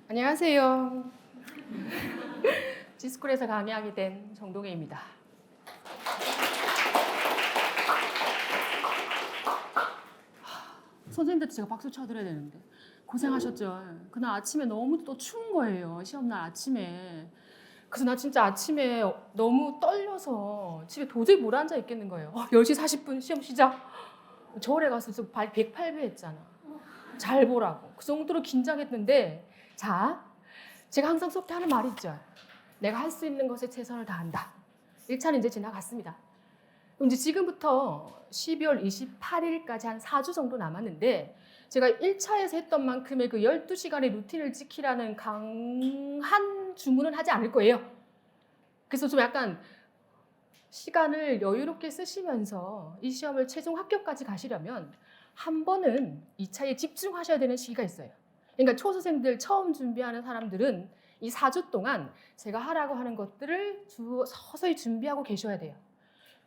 안녕하세요. 지스쿨에서 강의하게 된 정동혜입니다. 선생님들한테 제가 박수 쳐드려야 되는데 고생하셨죠. 그날 아침에 너무 또 추운 거예요. 시험날 아침에. 그래서 나 진짜 아침에 너무 떨려서 집에 도저히 못 앉아 있겠는 거예요. 10시 40분 시험 시작. 저울에 가서 108배 했잖아. 잘 보라고. 그 정도로 긴장했는데, 자, 제가 항상 수업 때 하는 말이 있죠. 내가 할 수 있는 것에 최선을 다한다. 1차는 이제 지나갔습니다. 그럼 이제 지금부터 12월 28일까지 한 4주 정도 남았는데, 제가 1차에서 했던 만큼의 그 12시간의 루틴을 지키라는 강한 주문은 하지 않을 거예요. 그래서 좀 약간 시간을 여유롭게 쓰시면서 이 시험을 최종 합격까지 가시려면 한 번은 2차에 집중하셔야 되는 시기가 있어요. 그러니까 초수생들 처음 준비하는 사람들은 이 4주 동안 제가 하라고 하는 것들을 서서히 준비하고 계셔야 돼요.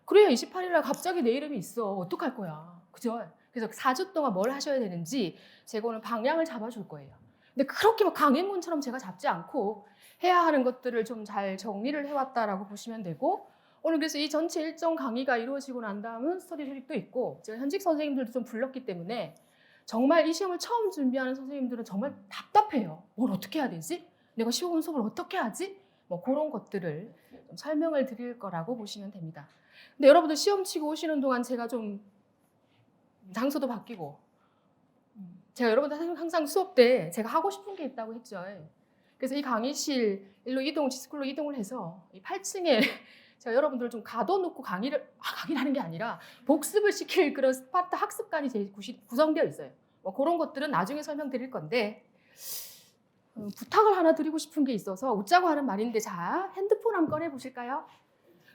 그래야 28일 날 갑자기 내 이름이 있어. 어떡할 거야. 그죠? 그래서 4주 동안 뭘 하셔야 되는지 제가 오늘 방향을 잡아줄 거예요. 근데 그렇게 막 강행군처럼 제가 잡지 않고 해야 하는 것들을 좀 잘 정리를 해왔다라고 보시면 되고, 오늘 그래서 이 전체 일정 강의가 이루어지고 난 다음은 스터디 조직도 있고, 제가 현직 선생님들도 좀 불렀기 때문에 정말 이 시험을 처음 준비하는 선생님들은 정말 답답해요. 뭘 어떻게 해야 되지? 내가 시험 수업을 어떻게 하지? 뭐 그런 것들을 좀 설명을 드릴 거라고 보시면 됩니다. 근데 여러분들 시험 치고 오시는 동안 제가 좀 장소도 바뀌고, 제가 여러분들 항상 수업 때 제가 하고 싶은 게 있다고 했죠. 그래서 이 강의실 일로 지스쿨로 이동을 해서 이 8층에 제가 여러분들 좀 가둬놓고 강의를 하는 게 아니라 복습을 시킬 그런 스파르타 학습관이 구성되어 있어요. 뭐 그런 것들은 나중에 설명드릴 건데, 부탁을 하나 드리고 싶은 게 있어서 웃자고 하는 말인데, 자, 핸드폰 한번 꺼내 보실까요?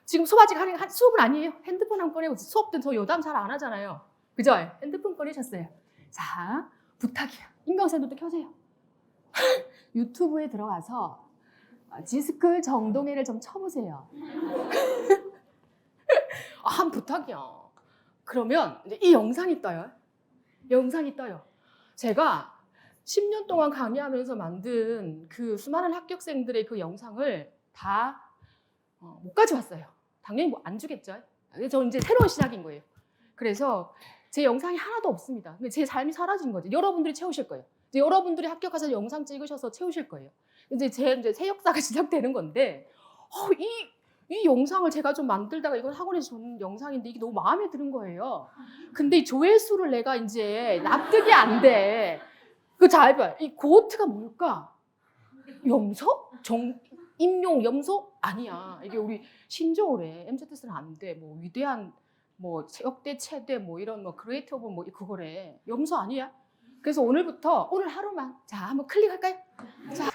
지금 수업 아직 하는 수업은 아니에요. 핸드폰 한번 꺼내 보세요. 수업 때는 저 여담 잘 안 하잖아요. 그죠? 핸드폰 꺼내셨어요. 자, 부탁이야. 인강쌤도 켜세요. 유튜브에 들어가서 지스쿨 정동혜를 좀 쳐보세요. 한 부탁이야. 그러면 이 영상이 떠요. 영상이 떠요. 제가 10년 동안 강의하면서 만든 그 수많은 합격생들의 그 영상을 다 못 가져왔어요. 당연히 뭐 안 주겠죠. 저 이제 새로운 시작인 거예요. 그래서 제 영상이 하나도 없습니다. 근데 제 삶이 사라진 거죠. 여러분들이 채우실 거예요. 이제 여러분들이 합격하셔서 영상 찍으셔서 채우실 거예요. 이제 새 역사가 시작되는 건데, 이 영상을 제가 좀 만들다가 이건 학원에서 준 영상인데 이게 너무 마음에 드는 거예요. 근데 이 조회수를 내가 이제 납득이 안 돼. 잘 봐. 이 고어트가 뭘까? 염소? 임용 염소? 아니야. 이게 우리 신조어래. MZ스는 안 돼. 뭐 위대한 뭐 역대 최대 뭐 이런 뭐 그레이트 오브 뭐 그거래. 염소 아니야? 그래서 오늘부터 오늘 하루만 자 한번 클릭할까요? 자.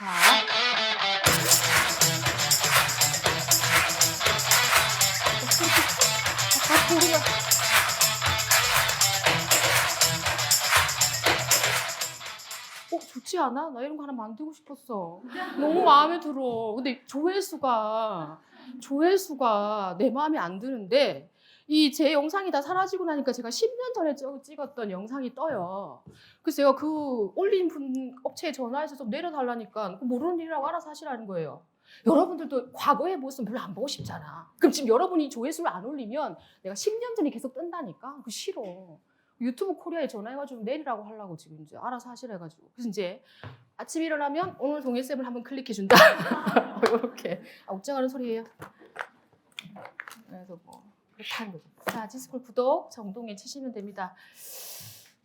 좋지 않아? 나 이런 거 하나 만들고 싶었어. 너무 마음에 들어. 근데 조회수가 내 마음에 안 드는데, 이 제 영상이 다 사라지고 나니까 제가 10년 전에 찍었던 영상이 떠요. 그래서 제가 그 올린 업체에 전화해서 좀 내려달라니까 모르는 일이라고 알아서 하시라는 거예요. 여러분들도 과거의 모습 별로 안 보고 싶잖아. 그럼 지금 여러분이 조회수를 안 올리면 내가 10년 전에 계속 뜬다니까? 그거 싫어. 유튜브 코리아에 전화해가지고 내리라고 하려고 지금 이제 알아서 하시래가지고. 그래서 이제 아침 일어나면 오늘 동혜쌤을 한번 클릭해준다. 이렇게. 웃자가는 소리예요. 그래서 뭐 그렇다는 거죠. 자, 지스쿨 구독 정동혜 치시면 됩니다.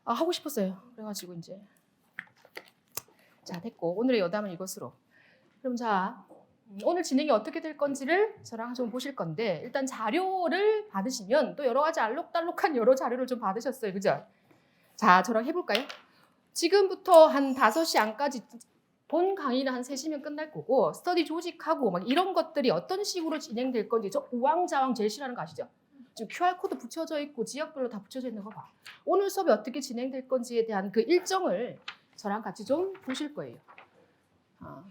하고 싶었어요. 그래가지고 이제 자 됐고, 오늘의 여담은 이것으로. 그럼 자, 오늘 진행이 어떻게 될 건지를 저랑 좀 보실 건데, 일단 자료를 받으시면 또 여러 가지 알록달록한 여러 자료를 좀 받으셨어요. 그죠? 자, 저랑 해볼까요? 지금부터 한 5시 안까지 본 강의는 한 3시면 끝날 거고, 스터디 조직하고 막 이런 것들이 어떤 식으로 진행될 건지, 저 우왕좌왕 제일 싫어하는 거 아시죠? 지금 QR코드 붙여져 있고 지역별로 다 붙여져 있는 거 봐. 오늘 수업이 어떻게 진행될 건지에 대한 그 일정을 저랑 같이 좀 보실 거예요.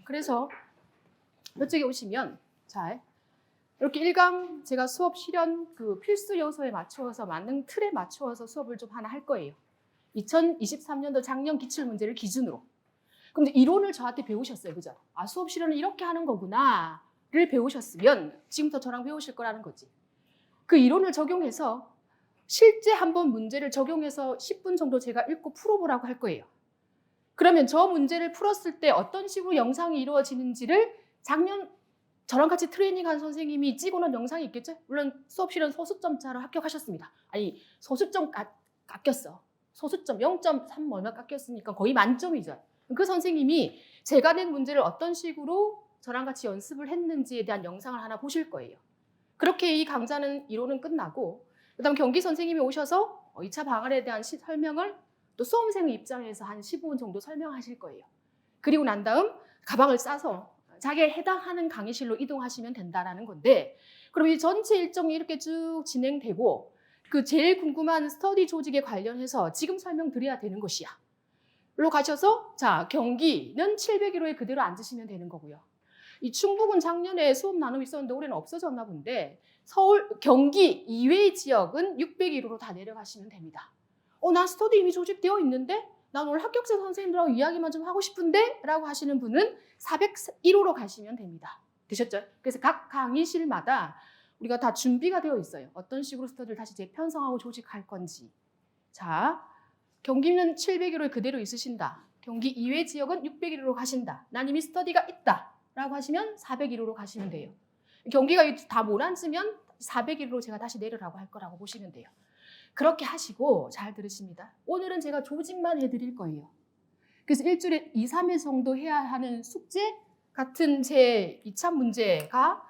그래서 이쪽에 오시면 자 이렇게 1강 제가 수업 실현 그 필수 요소에 맞추어서 맞는 틀에 맞추어서 수업을 좀 하나 할 거예요. 2023년도 작년 기출 문제를 기준으로. 그럼 이제 이론을 저한테 배우셨어요. 그죠? 아, 수업 실현은 이렇게 하는 거구나를 배우셨으면 지금부터 저랑 배우실 거라는 거지. 그 이론을 적용해서 실제 한번 문제를 적용해서 10분 정도 제가 읽고 풀어보라고 할 거예요. 그러면 저 문제를 풀었을 때 어떤 식으로 영상이 이루어지는지를 작년 저랑 같이 트레이닝한 선생님이 찍어놓은 영상이 있겠죠? 물론 수업 실현 소수점차로 합격하셨습니다. 아니, 소수점 깎였어. 소수점 0.3 얼마 깎였으니까 거의 만점이죠. 그 선생님이 제가 낸 문제를 어떤 식으로 저랑 같이 연습을 했는지에 대한 영상을 하나 보실 거예요. 그렇게 이 강좌는 이론은 끝나고 그다음 경기 선생님이 오셔서 2차 방안에 대한 설명을 또 수험생의 입장에서 한 15분 정도 설명하실 거예요. 그리고 난 다음 가방을 싸서 자기에 해당하는 강의실로 이동하시면 된다는 건데, 그럼 이 전체 일정이 이렇게 쭉 진행되고 그 제일 궁금한 스터디 조직에 관련해서 지금 설명드려야 되는 것이야. 로 가셔서 자, 경기는 701호에 그대로 앉으시면 되는 거고요. 이 충북은 작년에 수업 나눔이 있었는데 올해는 없어졌나 본데 서울, 경기 이외의 지역은 601호로 다 내려가시면 됩니다. 난 스터디 이미 조직되어 있는데 난 오늘 합격생 선생님들하고 이야기만 좀 하고 싶은데 라고 하시는 분은 401호로 가시면 됩니다. 되셨죠? 그래서 각 강의실마다 우리가 다 준비가 되어 있어요. 어떤 식으로 스터디를 다시 재편성하고 조직할 건지. 자, 경기는 701호에 그대로 있으신다. 경기 이외 지역은 601호로 가신다. 난 이미 스터디가 있다 라고 하시면 401호로 가시면 돼요. 경기가 다 몰아앉으면 401호로 제가 다시 내려라고 할 거라고 보시면 돼요. 그렇게 하시고 잘 들으십니다. 오늘은 제가 조직만 해드릴 거예요. 그래서 일주일에 2, 3회 정도 해야 하는 숙제 같은 제 2차 문제가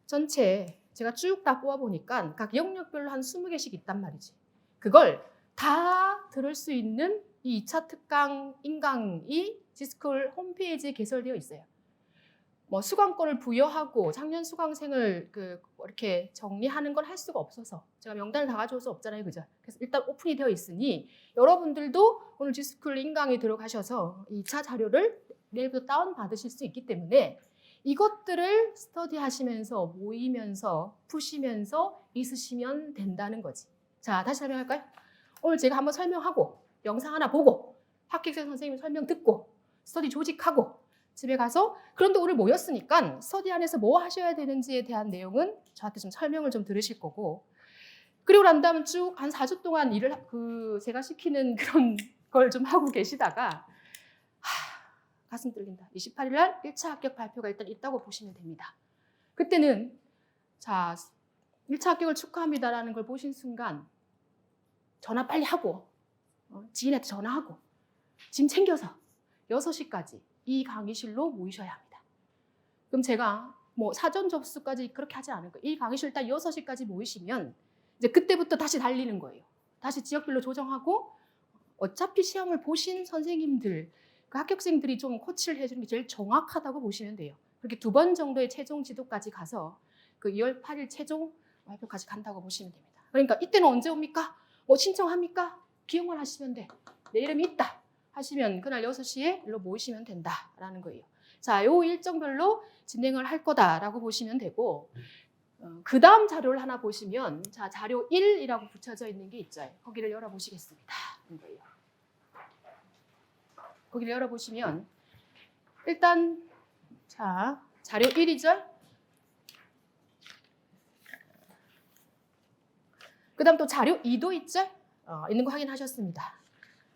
전체 제가 쭉 다 뽑아보니까 각 영역별로 한 20개씩 있단 말이지. 그걸 다 들을 수 있는 이 2차 특강 인강이 지스쿨 홈페이지에 개설되어 있어요. 뭐 수강권을 부여하고 작년 수강생을 이렇게 정리하는 걸 할 수가 없어서 제가 명단을 다 가져올 수 없잖아요, 그죠? 그래서 일단 오픈이 되어 있으니 여러분들도 오늘 지스쿨 인강에 들어가셔서 2차 자료를 내일부터 다운 받으실 수 있기 때문에 이것들을 스터디하시면서 모이면서 푸시면서 있으시면 된다는 거지. 자, 다시 설명할까요? 오늘 제가 한번 설명하고 영상 하나 보고 합격생 선생님 설명 듣고 스터디 조직하고 집에 가서 그런데 오늘 모였으니까 스터디 안에서 뭐 하셔야 되는지에 대한 내용은 저한테 좀 설명을 좀 들으실 거고, 그리고 난 다음 쭉 한 4주 동안 일을 제가 시키는 그런 걸 좀 하고 계시다가 가슴 뚫린다. 28일 날 1차 합격 발표가 일단 있다고 보시면 됩니다. 그때는 자, 1차 합격을 축하합니다라는 걸 보신 순간 전화 빨리 하고 지인한테 전화하고 짐 챙겨서 6시까지 이 강의실로 모이셔야 합니다. 그럼 제가 뭐 사전 접수까지 그렇게 하지 않을 거예요. 이 강의실 딱 6시까지 모이시면 이제 그때부터 다시 달리는 거예요. 다시 지역별로 조정하고 어차피 시험을 보신 선생님들, 그 합격생들이 좀 코치를 해주는 게 제일 정확하다고 보시면 돼요. 그렇게 2번 정도의 최종 지도까지 가서 그 2월 8일 최종 발표까지 간다고 보시면 됩니다. 그러니까 이때는 언제 옵니까? 뭐 신청합니까? 기억만 하시면 돼. 내 이름이 있다 하시면 그날 6시에 일로 모이시면 된다라는 거예요. 자, 요 일정별로 진행을 할 거다라고 보시면 되고, 그 다음 자료를 하나 보시면 자, 자료 1이라고 붙여져 있는 게 있죠. 거기를 열어보시겠습니다. 거예요. 거기를 열어보시면 일단 자, 자료 1이죠. 그 다음 또 자료 2도 있죠. 있는 거 확인하셨습니다.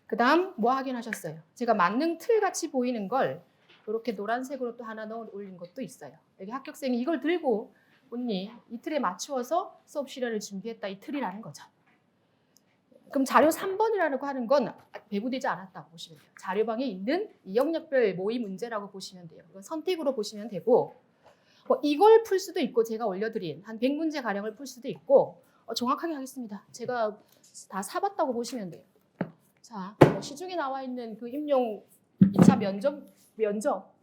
그 다음 뭐 확인하셨어요? 제가 만능 틀 같이 보이는 걸 이렇게 노란색으로 또 하나 넣어 올린 것도 있어요. 여기 합격생이 이걸 들고 언니 이 틀에 맞추어서 수업 실현을 준비했다, 이 틀이라는 거죠. 그럼 자료 3번이라고 하는 건 배부되지 않았다고 보시면 돼요. 자료방에 있는 이 영역별 모의 문제라고 보시면 돼요. 이건 선택으로 보시면 되고, 뭐 이걸 풀 수도 있고 제가 올려드린 한 100문제 가량을 풀 수도 있고, 정확하게 하겠습니다. 제가 다 사봤다고 보시면 돼요. 자, 시중에 나와 있는 그 임용 2차 면접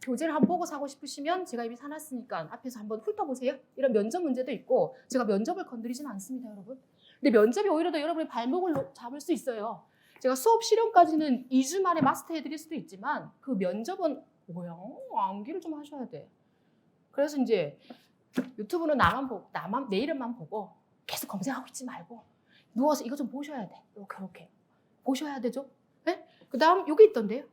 교재를 한번 보고 사고 싶으시면 제가 이미 사놨으니까 앞에서 한번 훑어보세요. 이런 면접 문제도 있고, 제가 면접을 건드리지는 않습니다, 여러분. 근데 면접이 오히려 더 여러분의 발목을 잡을 수 있어요. 제가 수업 실현까지는 2주 만에 마스터해드릴 수도 있지만 그 면접은 뭐야? 암기를 좀 하셔야 돼. 그래서 이제 유튜브는 내 이름만 보고 계속 검색하고 있지 말고 누워서 이거 좀 보셔야 돼. 이렇게 보셔야 되죠. 네? 그 다음 여기 있던데요.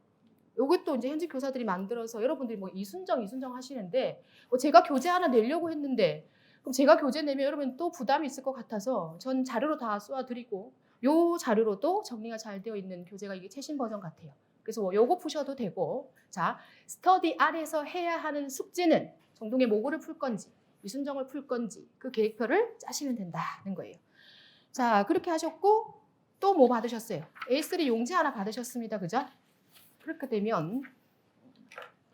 요것도 이제 현직 교사들이 만들어서 여러분들이 뭐 이순정 하시는데 제가 교재 하나 내려고 했는데 그럼 제가 교재 내면 여러분 또 부담이 있을 것 같아서 전 자료로 다 쏘아드리고 요 자료로도 정리가 잘 되어 있는 교재가 이게 최신 버전 같아요. 그래서 뭐 요거 푸셔도 되고 자 스터디 안에서 해야 하는 숙제는 정동의 모고를 풀 건지 이순정을 풀 건지 그 계획표를 짜시면 된다는 거예요. 자 그렇게 하셨고 또 뭐 받으셨어요? A3 용지 하나 받으셨습니다. 그죠? 그렇게 되면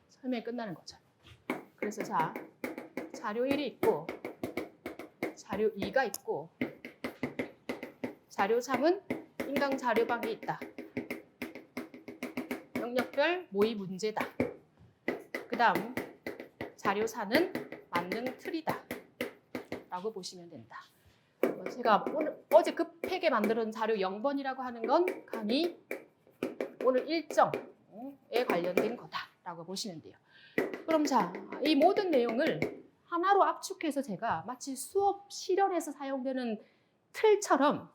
설명이 끝나는 거죠. 그래서 자 자료 1이 있고 자료 2가 있고 자료 3은 인강 자료방이 있다. 영역별 모의 문제다. 그 다음 자료 4는 만능 틀이다. 라고 보시면 된다. 제가 어제 급하게 만든 자료 0번이라고 하는 건 강의 오늘 일정에 관련된 거다라고 보시면 돼요. 그럼 자, 이 모든 내용을 하나로 압축해서 제가 마치 수업 실현에서 사용되는 틀처럼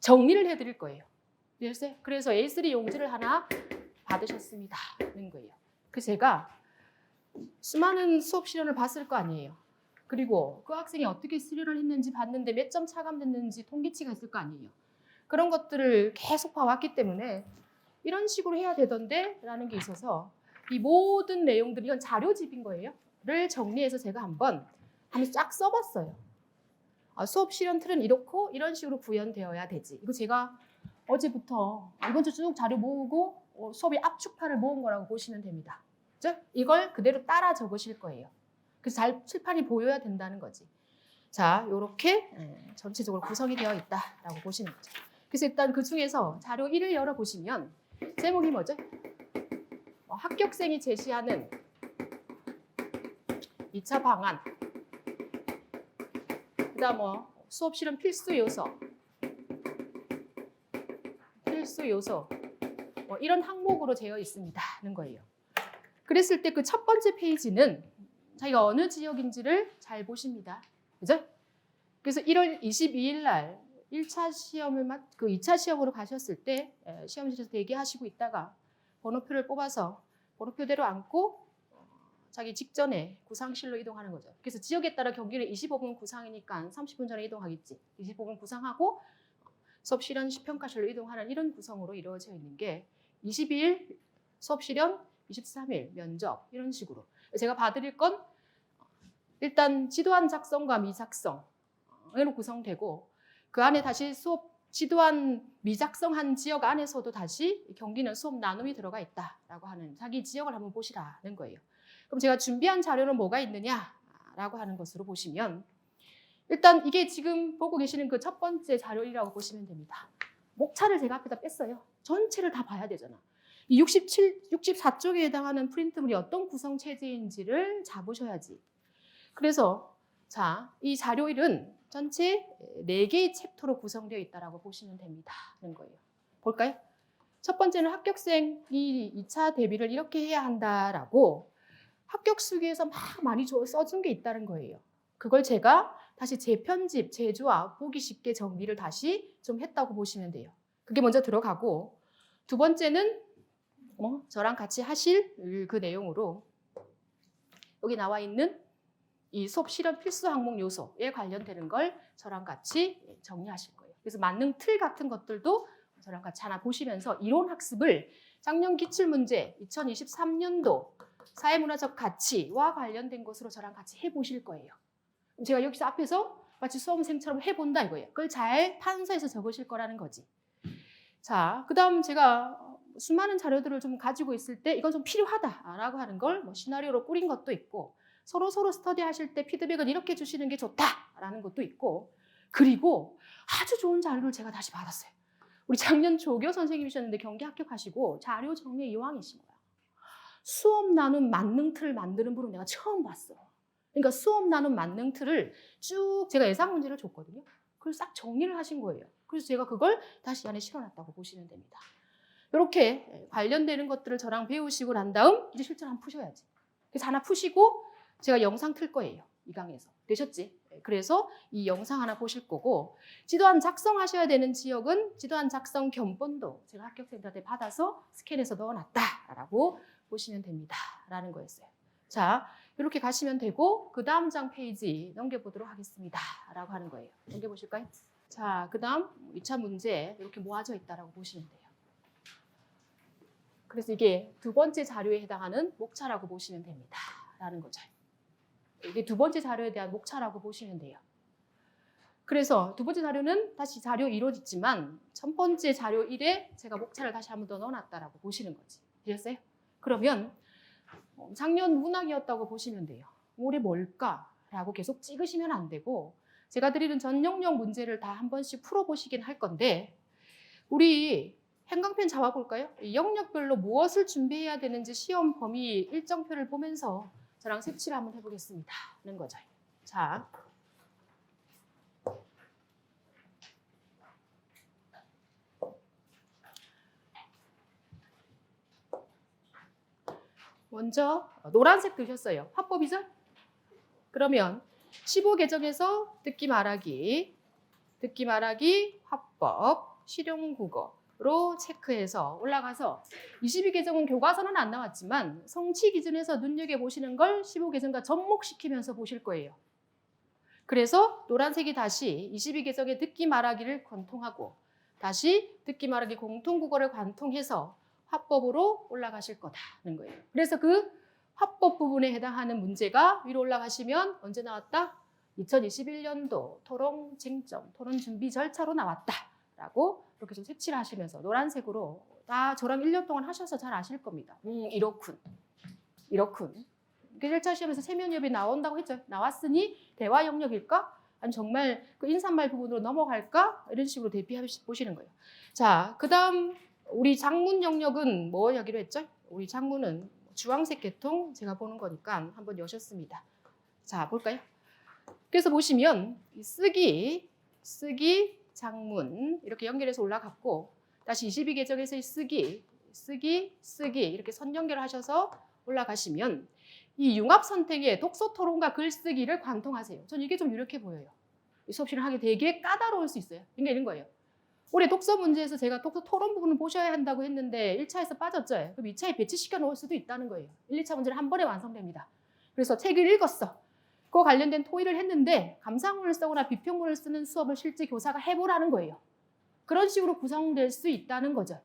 정리를 해드릴 거예요. 그래서 A3 용지를 하나 받으셨습니다는 거예요. 그래서 제가 수많은 수업 실현을 봤을 거 아니에요. 그리고 그 학생이 어떻게 수련을 했는지 봤는데 몇 점 차감됐는지 통계치가 있을 거 아니에요. 그런 것들을 계속 봐왔기 때문에 이런 식으로 해야 되던데 라는 게 있어서 이 모든 내용들 이건 자료집인 거예요. 를 정리해서 제가 한번 쫙 써봤어요. 수업 실현 틀은 이렇고 이런 식으로 구현되어야 되지. 이거 제가 어제부터 이번 주 쭉 자료 모으고 수업의 압축판을 모은 거라고 보시면 됩니다. 그죠? 이걸 그대로 따라 적으실 거예요. 그래서 잘 칠판이 보여야 된다는 거지. 자, 이렇게 전체적으로 구성이 되어 있다라고 보시는 거죠. 그래서 일단 그 중에서 자료 1을 열어보시면 제목이 뭐죠? 합격생이 제시하는 2차 방안, 그 다음 수업 실험 필수 요소 이런 항목으로 되어 있습니다는 거예요. 그랬을 때 그 첫 번째 페이지는 자기가 어느 지역인지를 잘 보십니다. 그죠? 그래서 1월 22일 날 1차 시험을 그 2차 시험으로 가셨을 때 시험실에서 대기하시고 있다가 번호표를 뽑아서 번호표대로 앉고 자기 직전에 구상실로 이동하는 거죠. 그래서 지역에 따라 경기는 25분 구상이니까 30분 전에 이동하겠지. 25분 구상하고 수업 실현 평가실로 이동하는 이런 구성으로 이루어져 있는 게 22일 수업 실현, 23일 면접 이런 식으로. 제가 봐드릴 건 일단 지도안 작성과 미작성으로 구성되고 그 안에 다시 수업 지도안 미작성한 지역 안에서도 다시 경기는 수업 나눔이 들어가 있다라고 하는 자기 지역을 한번 보시라는 거예요. 그럼 제가 준비한 자료는 뭐가 있느냐라고 하는 것으로 보시면 일단 이게 지금 보고 계시는 그 첫 번째 자료이라고 보시면 됩니다. 목차를 제가 앞에다 뺐어요. 전체를 다 봐야 되잖아. 이 64쪽에 해당하는 프린트물이 어떤 구성 체제인지를 잡으셔야지. 그래서 자, 이 자료 1은 전체 4개의 챕터로 구성되어 있다고 보시면 됩니다는 거예요. 볼까요? 첫 번째는 합격생이 2차 대비를 이렇게 해야 한다라고 합격 수기에서 막 많이 써준 게 있다는 거예요. 그걸 제가 다시 재편집, 재조합, 보기 쉽게 정리를 다시 좀 했다고 보시면 돼요. 그게 먼저 들어가고 두 번째는 저랑 같이 하실 그 내용으로 여기 나와 있는 이 수업 실현 필수 항목 요소에 관련되는 걸 저랑 같이 정리하실 거예요. 그래서 만능 틀 같은 것들도 저랑 같이 하나 보시면서 이론 학습을 작년 기출문제 2023년도 사회문화적 가치와 관련된 것으로 저랑 같이 해보실 거예요. 제가 여기서 앞에서 마치 수험생처럼 해본다 이거예요. 그걸 잘 판서해서 적으실 거라는 거지. 자, 그 다음 제가 수많은 자료들을 좀 가지고 있을 때 이건 좀 필요하다라고 하는 걸 시나리오로 꾸린 것도 있고 서로 스터디 하실 때 피드백은 이렇게 주시는 게 좋다라는 것도 있고 그리고 아주 좋은 자료를 제가 다시 받았어요. 우리 작년 조교 선생님이셨는데 경기 합격하시고 자료 정리의 여왕이신 거야. 수업 나눔 만능 틀을 만드는 분은 내가 처음 봤어. 그러니까 수업 나눔 만능 틀을 쭉 제가 예상 문제를 줬거든요. 그걸 싹 정리를 하신 거예요. 그래서 제가 그걸 다시 안에 실어놨다고 보시면 됩니다. 이렇게 관련되는 것들을 저랑 배우시고 난 다음 이제 실제로 한번 푸셔야지. 그래서 하나 푸시고 제가 영상 틀 거예요. 이 강에서. 되셨지? 그래서 이 영상 하나 보실 거고, 지도안 작성하셔야 되는 지역은 지도안 작성 견본도 제가 합격생들한테 받아서 스캔해서 넣어놨다라고 보시면 됩니다. 라는 거였어요. 자, 이렇게 가시면 되고, 그 다음 장 페이지 넘겨보도록 하겠습니다. 라고 하는 거예요. 넘겨보실까요? 자, 그 다음 2차 문제 이렇게 모아져 있다라고 보시면 돼요. 그래서 이게 두 번째 자료에 해당하는 목차라고 보시면 됩니다. 라는 거죠. 이게 두 번째 자료에 대한 목차라고 보시면 돼요. 그래서 두 번째 자료는 다시 자료 2로 있지만 첫 번째 자료 1에 제가 목차를 다시 한 번 더 넣어놨다라고 보시는 거지. 되셨어요? 그러면 작년 문학이었다고 보시면 돼요. 올해 뭘까라고 계속 찍으시면 안 되고, 제가 드리는 전 영역 문제를 다 한 번씩 풀어보시긴 할 건데, 우리 행강편 잡아볼까요? 이 영역별로 무엇을 준비해야 되는지 시험 범위 일정표를 보면서 저랑 색칠을 한번 해보겠습니다. 하는 거죠. 자, 먼저 노란색 드셨어요. 화법이죠? 그러면 15계정에서 듣기 말하기, 화법, 실용국어로 체크해서 올라가서 22계정은 교과서는 안 나왔지만 성취 기준에서 눈여겨보시는 걸 15계정과 접목시키면서 보실 거예요. 그래서 노란색이 다시 22계정의 듣기 말하기를 관통하고 다시 듣기 말하기 공통국어를 관통해서 화법으로 올라가실 거다는 거예요. 그래서 그 화법 부분에 해당하는 문제가 위로 올라가시면 언제 나왔다? 2021년도 토론 쟁점, 토론 준비 절차로 나왔다라고 이렇게 좀 색칠을 하시면서 노란색으로 다 저랑 1년 동안 하셔서 잘 아실 겁니다. 이렇군. 그 1차 시험에서 세면협이 나온다고 했죠. 나왔으니 대화 영역일까? 아니 정말 그 인사말 부분으로 넘어갈까? 이런 식으로 대비해 보시는 거예요. 자, 그 다음 우리 작문 영역은 뭐 하기로 했죠? 우리 작문은 주황색 계통 제가 보는 거니까 한번 여셨습니다. 자, 볼까요? 그래서 보시면 쓰기, 작문 이렇게 연결해서 올라갔고 다시 22계정에서의 쓰기 이렇게 선 연결하셔서 올라가시면 이 융합 선택의 독서 토론과 글쓰기를 관통하세요. 전 이게 좀 유력해 보여요. 이 수업 시간을 하기 되게 까다로울 수 있어요. 그러니까 이런 거예요. 올해 독서 문제에서 제가 독서 토론 부분을 보셔야 한다고 했는데 1차에서 빠졌죠. 그럼 2차에 배치시켜 놓을 수도 있다는 거예요. 1, 2차 문제는 한 번에 완성됩니다. 그래서 책을 읽었어. 그거 관련된 토의를 했는데 감상문을 쓰거나 비평문을 쓰는 수업을 실제 교사가 해보라는 거예요. 그런 식으로 구성될 수 있다는 거죠.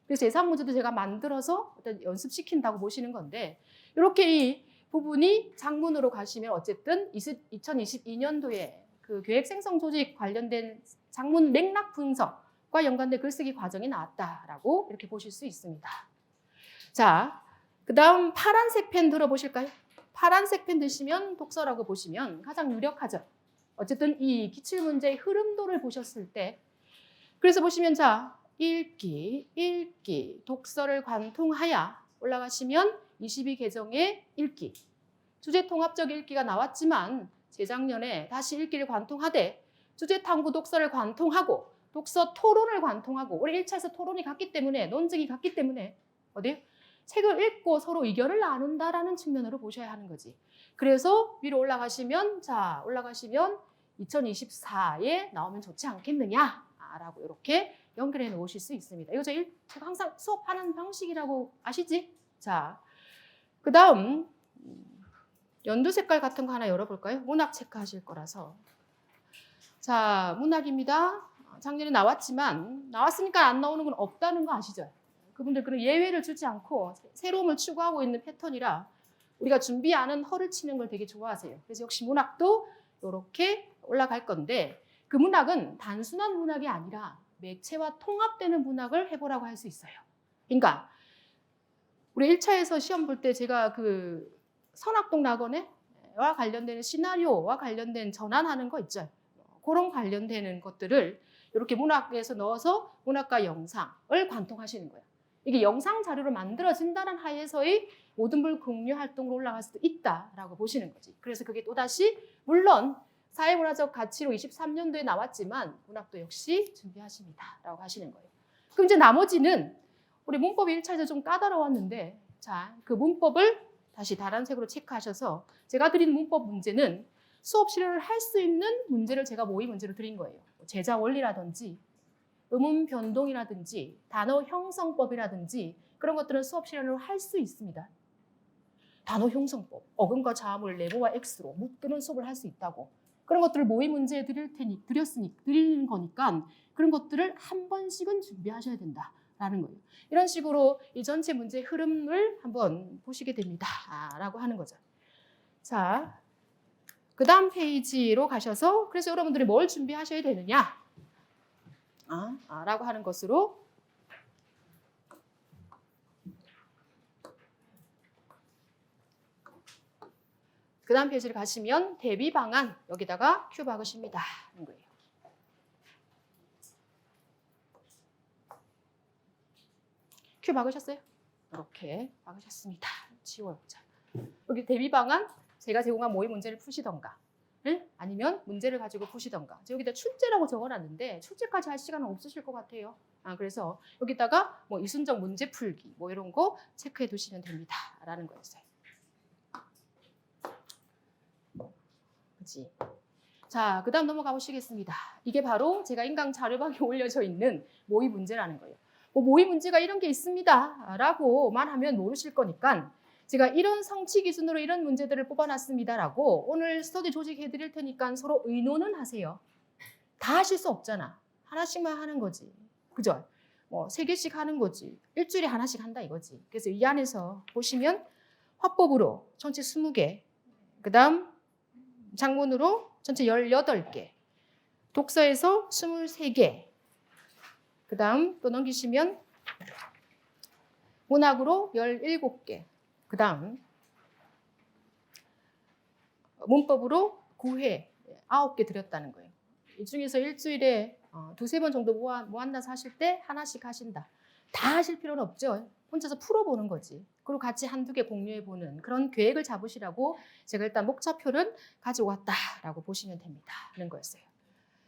그래서 예상 문제도 제가 만들어서 일단 연습시킨다고 보시는 건데 이렇게 이 부분이 작문으로 가시면 어쨌든 2022년도에 그 계획 생성 조직 관련된 작문 맥락 분석과 연관된 글쓰기 과정이 나왔다라고 이렇게 보실 수 있습니다. 자, 그 다음 파란색 펜 들어보실까요? 파란색 펜 드시면 독서라고 보시면 가장 유력하죠. 어쨌든 이 기출문제의 흐름도를 보셨을 때 그래서 보시면 자 읽기, 독서를 관통하여 올라가시면 22계정의 읽기, 주제통합적 읽기가 나왔지만 재작년에 다시 읽기를 관통하되 주제탐구 독서를 관통하고 독서 토론을 관통하고 우리 1차에서 토론이 같기 때문에 논증이 같기 때문에 어디요? 책을 읽고 서로 의견을 나눈다라는 측면으로 보셔야 하는 거지. 그래서 위로 올라가시면 2024에 나오면 좋지 않겠느냐라고 이렇게 연결해 놓으실 수 있습니다. 이거 제가 항상 수업하는 방식이라고 아시지? 자, 그 다음 연두 색깔 같은 거 하나 열어볼까요? 문학 체크하실 거라서. 자, 문학입니다. 작년에 나왔지만 나왔으니까 안 나오는 건 없다는 거 아시죠? 그분들 그런 예외를 주지 않고 새로움을 추구하고 있는 패턴이라 우리가 준비 않은 허를 치는 걸 되게 좋아하세요. 그래서 역시 문학도 이렇게 올라갈 건데 그 문학은 단순한 문학이 아니라 매체와 통합되는 문학을 해보라고 할 수 있어요. 그러니까 우리 1차에서 시험 볼 때 제가 그 선악동 낙원에와 관련되는 시나리오와 관련된 전환하는 거 있죠. 그런 관련되는 것들을 이렇게 문학에서 넣어서 문학과 영상을 관통하시는 거예요. 이게 영상 자료로 만들어진다는 하에서의 모든 불 공유 활동으로 올라갈 수도 있다라고 보시는 거지. 그래서 그게 또다시 물론 사회문화적 가치로 23년도에 나왔지만 문학도 역시 준비하십니다라고 하시는 거예요. 그럼 이제 나머지는 우리 문법이 1차에서 좀 까다로웠는데 자, 그 문법을 다시 다른 색으로 체크하셔서 제가 드린 문법 문제는 수업 실현을 할 수 있는 문제를 제가 모의 문제로 드린 거예요. 제자 원리라든지 음운 변동이라든지 단어 형성법이라든지 그런 것들은 수업 실현을 할 수 있습니다. 단어 형성법, 어근과 자음을 네모와 X로 묶는 수업을 할 수 있다고. 그런 것들을 모의 문제에 드리는 거니까 그런 것들을 한 번씩은 준비하셔야 된다라는 거예요. 이런 식으로 이 전체 문제의 흐름을 한번 보시게 됩니다. 라고 하는 거죠. 자, 그 다음 페이지로 가셔서 그래서 여러분들이 뭘 준비하셔야 되느냐? 라고 하는 것으로 그 다음 페이지를 가시면 대비 방안 여기다가 큐 박으십니다. 하는 거예요. 큐 박으셨어요? 이렇게 박으셨습니다. 지워보자. 여기 대비 방안 제가 제공한 모의 문제를 푸시던가 아니면 문제를 가지고 푸시던가. 여기다 출제라고 적어놨는데 출제까지 할 시간은 없으실 것 같아요. 그래서 여기다가 뭐 이순정 문제 풀기 뭐 이런 거 체크해 두시면 됩니다. 라는 거였어요. 그치? 자, 그 다음 넘어가 보시겠습니다. 이게 바로 제가 인강 자료방에 올려져 있는 모의 문제라는 거예요. 모의 문제가 이런 게 있습니다. 라고만 하면 모르실 거니까 제가 이런 성취 기준으로 이런 문제들을 뽑아놨습니다라고 오늘 스터디 조직해 드릴 테니까 서로 의논은 하세요. 다 하실 수 없잖아. 하나씩만 하는 거지. 그죠? 뭐 3개씩 하는 거지. 일주일에 하나씩 한다 이거지. 그래서 이 안에서 보시면 화법으로 전체 20개, 그 다음 장문으로 전체 18개, 독서에서 23개, 그 다음 또 넘기시면 문학으로 17개, 그 다음 문법으로 9회, 9개 드렸다는 거예요. 이 중에서 일주일에 2-3번 정도 모아서 하실 때 하나씩 하신다. 다 하실 필요는 없죠. 혼자서 풀어보는 거지. 그리고 같이 1-2개 공유해보는 그런 계획을 잡으시라고 제가 일단 목차표를 가지고 왔다라고 보시면 됩니다. 하는 거였어요.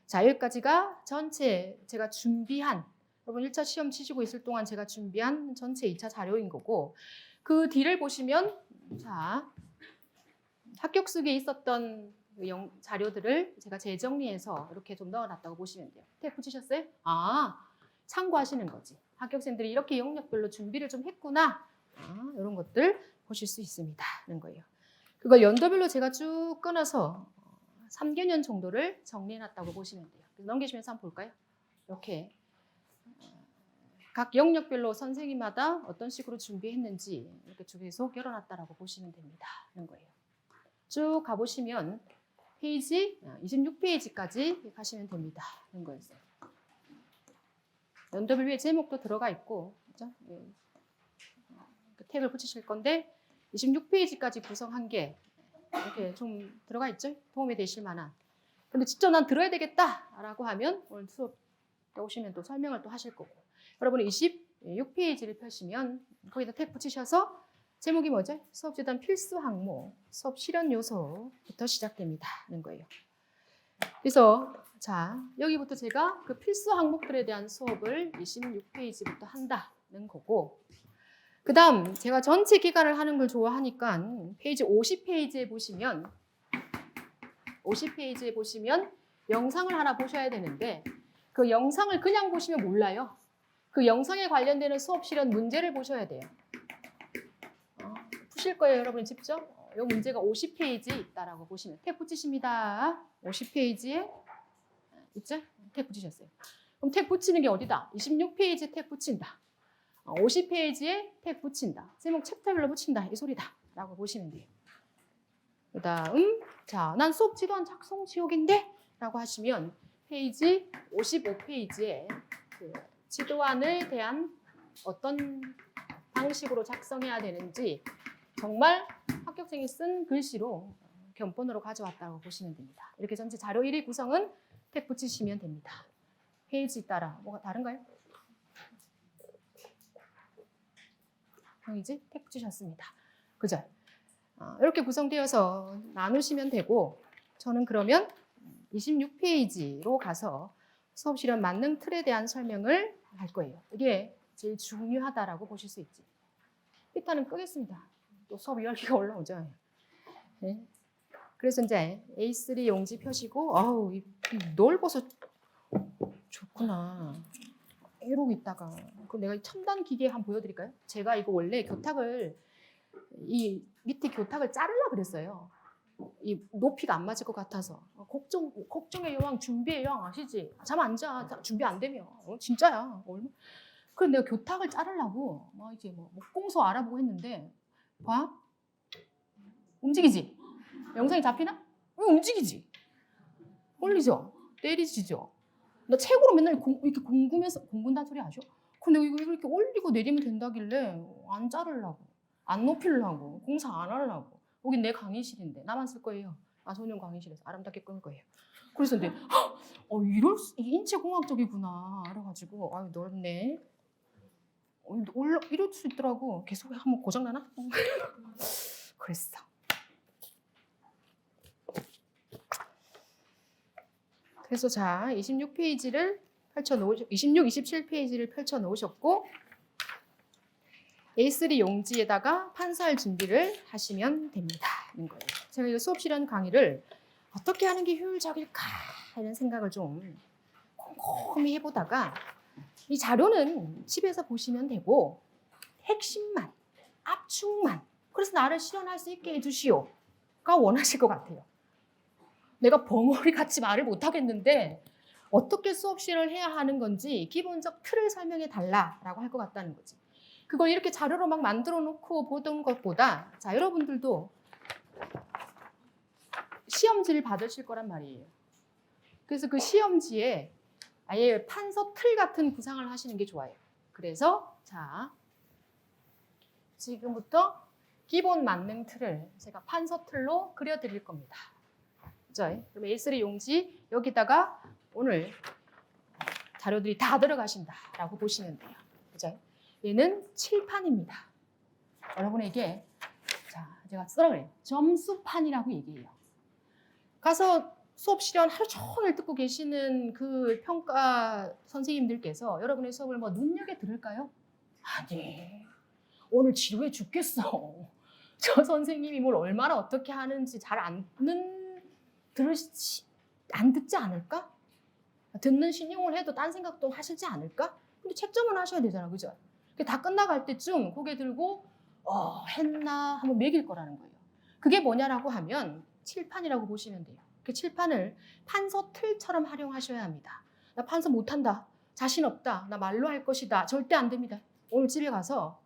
자, 여기까지가 전체 제가 준비한 여러분 1차 시험 치시고 있을 동안 제가 준비한 전체 2차 자료인 거고 그 뒤를 보시면 자 합격 속에 있었던 자료들을 제가 재정리해서 이렇게 좀 넣어놨다고 보시면 돼요. 탭 붙이셨어요? 참고하시는 거지. 합격생들이 이렇게 영역별로 준비를 좀 했구나. 이런 것들 보실 수 있습니다. 하는 거예요. 그걸 연도별로 제가 쭉 끊어서 3개년 정도를 정리해놨다고 보시면 돼요. 넘기시면서 한번 볼까요? 이렇게 각 영역별로 선생님마다 어떤 식으로 준비했는지 이렇게 쭉 해서 열어놨다라고 보시면 됩니다. 하는 거예요. 쭉 가보시면 페이지 26페이지까지 가시면 됩니다. 하는 거였어요. 연도별 위에 제목도 들어가 있고 그렇죠? 탭을 붙이실 건데 26페이지까지 구성한 게 이렇게 좀 들어가 있죠? 도움이 되실 만한. 근데 직접 난 들어야 되겠다라고 하면 오늘 수업 때 오시면 또 설명을 또 하실 거고. 여러분이 26페이지를 펴시면 거기다 탭 붙이셔서 제목이 뭐죠? 수업지단 필수 항목, 수업 실현 요소부터 시작됩니다. 하는 거예요. 그래서 자 여기부터 제가 그 필수 항목들에 대한 수업을 26페이지부터 한다는 거고 그 다음 제가 전체 기간을 하는 걸 좋아하니까 페이지 50페이지에 보시면 영상을 하나 보셔야 되는데 그 영상을 그냥 보시면 몰라요. 그 영상에 관련되는 수업 실현 문제를 보셔야 돼요. 푸실 거예요, 여러분 직접. 이 문제가 50페이지에 있다라고 보시면 탭 붙이십니다. 50페이지에 있죠? 탭 붙이셨어요. 그럼 탭 붙이는 게 어디다? 26페이지에 탭 붙인다. 50페이지에 탭 붙인다. 제목 챕터별로 붙인다. 이 소리다. 라고 보시면 돼요. 그 다음 자, 난 수업 지도안 작성 지옥인데? 라고 하시면 페이지 55페이지에 그 지도안에 대한 어떤 방식으로 작성해야 되는지 정말 합격생이 쓴 글씨로 견본으로 가져왔다고 보시면 됩니다. 이렇게 전체 자료 1위 구성은 탭 붙이시면 됩니다. 페이지 따라 뭐가 다른가요? 보이지? 탭 붙이셨습니다. 그죠? 이렇게 구성되어서 나누시면 되고 저는 그러면 26페이지로 가서 수업 실현 만능 틀에 대한 설명을 할 거예요. 이게 제일 중요하다라고 보실 수 있지. 일단은 끄겠습니다. 또 수업 열기가 올라오죠. 네. 그래서 이제 A3 용지 펴시고 이 넓어서 좋구나. 이러고 있다가 내가 첨단 기계 한번 보여드릴까요? 제가 이거 원래 교탁을 이 밑에 교탁을 자르려고 그랬어요. 이 높이가 안 맞을 것 같아서 걱정의 여왕 준비의 여왕 아시지? 잠 안 자. 준비 안 되면 진짜야. 그래서 내가 교탁을 자르려고 이제 목공소 알아보고 했는데 봐 움직이지? 영상이 잡히나? 움직이지? 올리죠? 때리지죠? 나 책으로 맨날 이렇게 공군단 소리 아셔? 근데 이거 이렇게 올리고 내리면 된다길래 안 자르려고 안 높이려고 공사 안 하려고 여긴 내 강의실인데 나만 쓸 거예요. 아소년 강의실에서 아름답게 끊을 거예요. 그래서 근데 이게 인체공학적이구나 그래가지고 넓네. 이럴 수 있더라고. 계속 한번 고장나나? 그랬어. 그래서 자 26페이지를 26, 27페이지를 펼쳐 놓으셨고 A3 용지에다가 판사할 준비를 하시면 됩니다. 거예요. 제가 이 수업 실현 강의를 어떻게 하는 게 효율적일까 이런 생각을 좀 꼼꼼히 해보다가 이 자료는 집에서 보시면 되고 핵심만, 압축만 그래서 나를 실현할 수 있게 해주시오가 원하실 것 같아요. 내가 벙어리 같이 말을 못하겠는데 어떻게 수업 실현을 해야 하는 건지 기본적 틀을 설명해 달라라고 할 것 같다는 거지. 그걸 이렇게 자료로 막 만들어 놓고 보던 것보다 자 여러분들도 시험지를 받으실 거란 말이에요. 그래서 그 시험지에 아예 판서 틀 같은 구상을 하시는 게 좋아요. 그래서 자 지금부터 기본 만능 틀을 제가 판서 틀로 그려드릴 겁니다. 그죠? 그럼 A3 용지 여기다가 오늘 자료들이 다 들어가신다라고 보시면 돼요. 그죠? 얘는 칠판입니다. 여러분에게 자 제가 쓰라 그래요. 점수판이라고 얘기해요. 가서 수업 실현 하루 종일 듣고 계시는 그 평가 선생님들께서 여러분의 수업을 눈여겨 들을까요? 아니 오늘 지루해 죽겠어. 저 선생님이 뭘 얼마나 어떻게 하는지 잘 안 듣지 않을까? 듣는 신용을 해도 딴 생각도 하시지 않을까? 근데 채점은 하셔야 되잖아, 그죠? 다 끝나갈 때쯤 고개 들고 했나 한번 매길 거라는 거예요. 그게 뭐냐라고 하면 칠판이라고 보시면 돼요. 그 칠판을 판서 틀처럼 활용하셔야 합니다. 나 판서 못한다. 자신 없다. 나 말로 할 것이다. 절대 안 됩니다. 오늘 집에 가서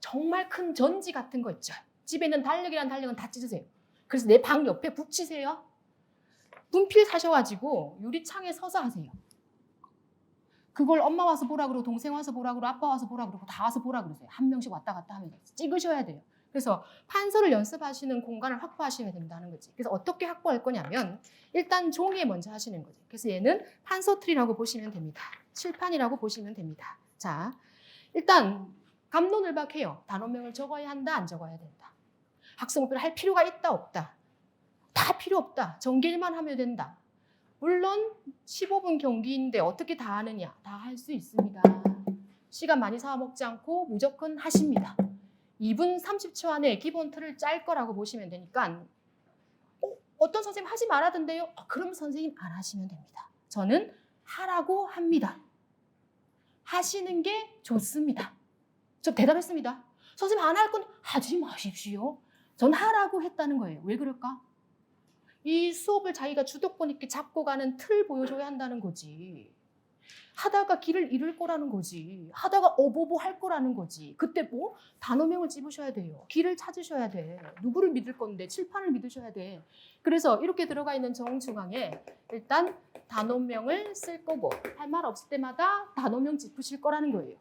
정말 큰 전지 같은 거 있죠. 집에 있는 달력이란 달력은 다 찢으세요. 그래서 내 방 옆에 붙이세요. 분필 사셔가지고 유리창에 서서 하세요. 그걸 엄마 와서 보라 그러고 동생 와서 보라 그러고 아빠 와서 보라 그러고 다 와서 보라 그러세요. 한 명씩 왔다 갔다 하면서 찍으셔야 돼요. 그래서 판서를 연습하시는 공간을 확보하시면 된다는 거지. 그래서 어떻게 확보할 거냐면 일단 종이에 먼저 하시는 거지. 그래서 얘는 판서 틀이라고 보시면 됩니다. 칠판이라고 보시면 됩니다. 자, 일단 갑론을박해요. 단원명을 적어야 한다, 안 적어야 된다. 학습 목표를 할 필요가 있다, 없다. 다 필요 없다. 전개일만 하면 된다. 물론 15분 경기인데 어떻게 다 하느냐? 다 할 수 있습니다. 시간 많이 사먹지 않고 무조건 하십니다. 2분 30초 안에 기본 틀을 짤 거라고 보시면 되니까 어떤 선생님 하지 말라던데요? 그럼 선생님 안 하시면 됩니다. 저는 하라고 합니다. 하시는 게 좋습니다. 저 대답했습니다. 선생님 안 할 건 하지 마십시오. 전 하라고 했다는 거예요. 왜 그럴까? 이 수업을 자기가 주도권 있게 잡고 가는 틀 보여줘야 한다는 거지. 하다가 길을 잃을 거라는 거지. 하다가 어버버 할 거라는 거지. 그때 단어명을 찝으셔야 돼요. 길을 찾으셔야 돼. 누구를 믿을 건데 칠판을 믿으셔야 돼. 그래서 이렇게 들어가 있는 정중앙에 일단 단어명을 쓸 거고 할 말 없을 때마다 단어명 짚으실 거라는 거예요.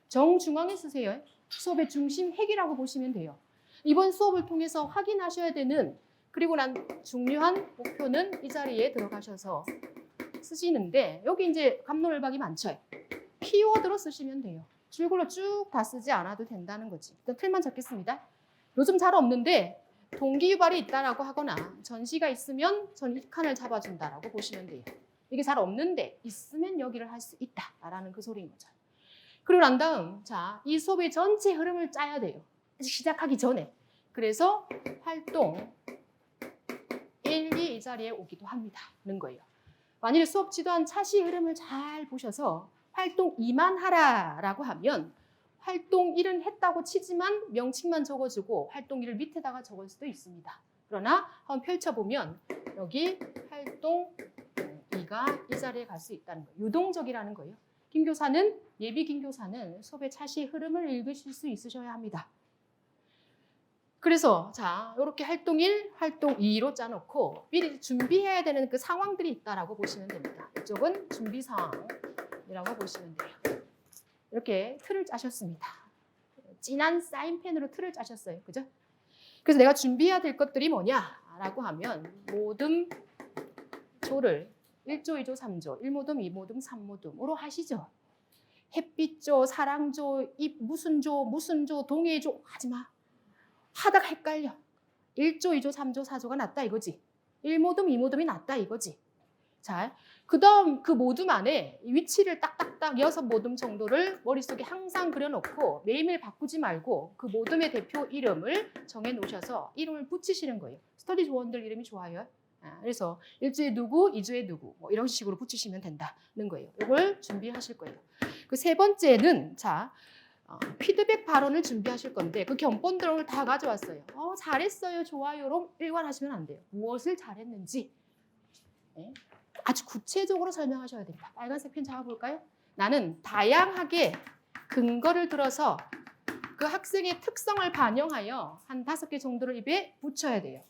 정중앙에 쓰세요. 수업의 중심 핵이라고 보시면 돼요. 이번 수업을 통해서 확인하셔야 되는 그리고 난 중요한 목표는 이 자리에 들어가셔서 쓰시는데 여기 이제 갑론을박이 많죠. 키워드로 쓰시면 돼요. 줄글로 쭉 다 쓰지 않아도 된다는 거지. 일단 틀만 적겠습니다. 요즘 잘 없는데 동기유발이 있다라고 하거나 전시가 있으면 전 이 칸을 잡아준다라고 보시면 돼요. 이게 잘 없는데 있으면 여기를 할 수 있다라는 그 소리인 거죠. 그리고 난 다음 자, 이 수업의 전체 흐름을 짜야 돼요. 시작하기 전에 그래서 활동 1, 2 이 자리에 오기도 합니다.는 거예요. 만일에 수업 지도한 차시 흐름을 잘 보셔서 활동 2만 하라라고 하면 활동 1은 했다고 치지만 명칭만 적어주고 활동 1을 밑에다가 적을 수도 있습니다. 그러나 한번 펼쳐보면 여기 활동 2가 이 자리에 갈 수 있다는 거예요. 유동적이라는 거예요. 김교사는 예비 김교사는 수업의 차시 흐름을 읽으실 수 있으셔야 합니다. 그래서 자 이렇게 활동 1, 활동 2로 짜놓고 미리 준비해야 되는 그 상황들이 있다라고 보시면 됩니다. 이쪽은 준비 상황이라고 보시면 돼요. 이렇게 틀을 짜셨습니다. 진한 사인펜으로 틀을 짜셨어요. 그죠? 그래서 내가 준비해야 될 것들이 뭐냐라고 하면 모듬 조를 1조, 2조, 3조, 1모듬, 2모듬, 3모듬으로 하시죠. 햇빛조, 사랑조, 무슨 조, 동해조 하지 마. 하다가 헷갈려. 1조, 2조, 3조, 4조가 낫다 이거지. 1모듬, 2모듬이 낫다 이거지. 자, 그 다음 그 모듬 안에 위치를 딱딱딱 6모듬 정도를 머릿속에 항상 그려놓고 매일매일 바꾸지 말고 그 모듬의 대표 이름을 정해놓으셔서 이름을 붙이시는 거예요. 스터디 조원들 이름이 좋아요. 그래서 1주에 누구, 2주에 누구 뭐 이런 식으로 붙이시면 된다는 거예요. 이걸 준비하실 거예요. 그 세 번째는 자 피드백 발언을 준비하실 건데 그 견본들을 다 가져왔어요. 잘했어요, 좋아요로 일관하시면 안 돼요. 무엇을 잘했는지 네. 아주 구체적으로 설명하셔야 됩니다. 빨간색 펜 잡아볼까요? 나는 다양하게 근거를 들어서 그 학생의 특성을 반영하여 한 5개 정도를 입에 붙여야 돼요.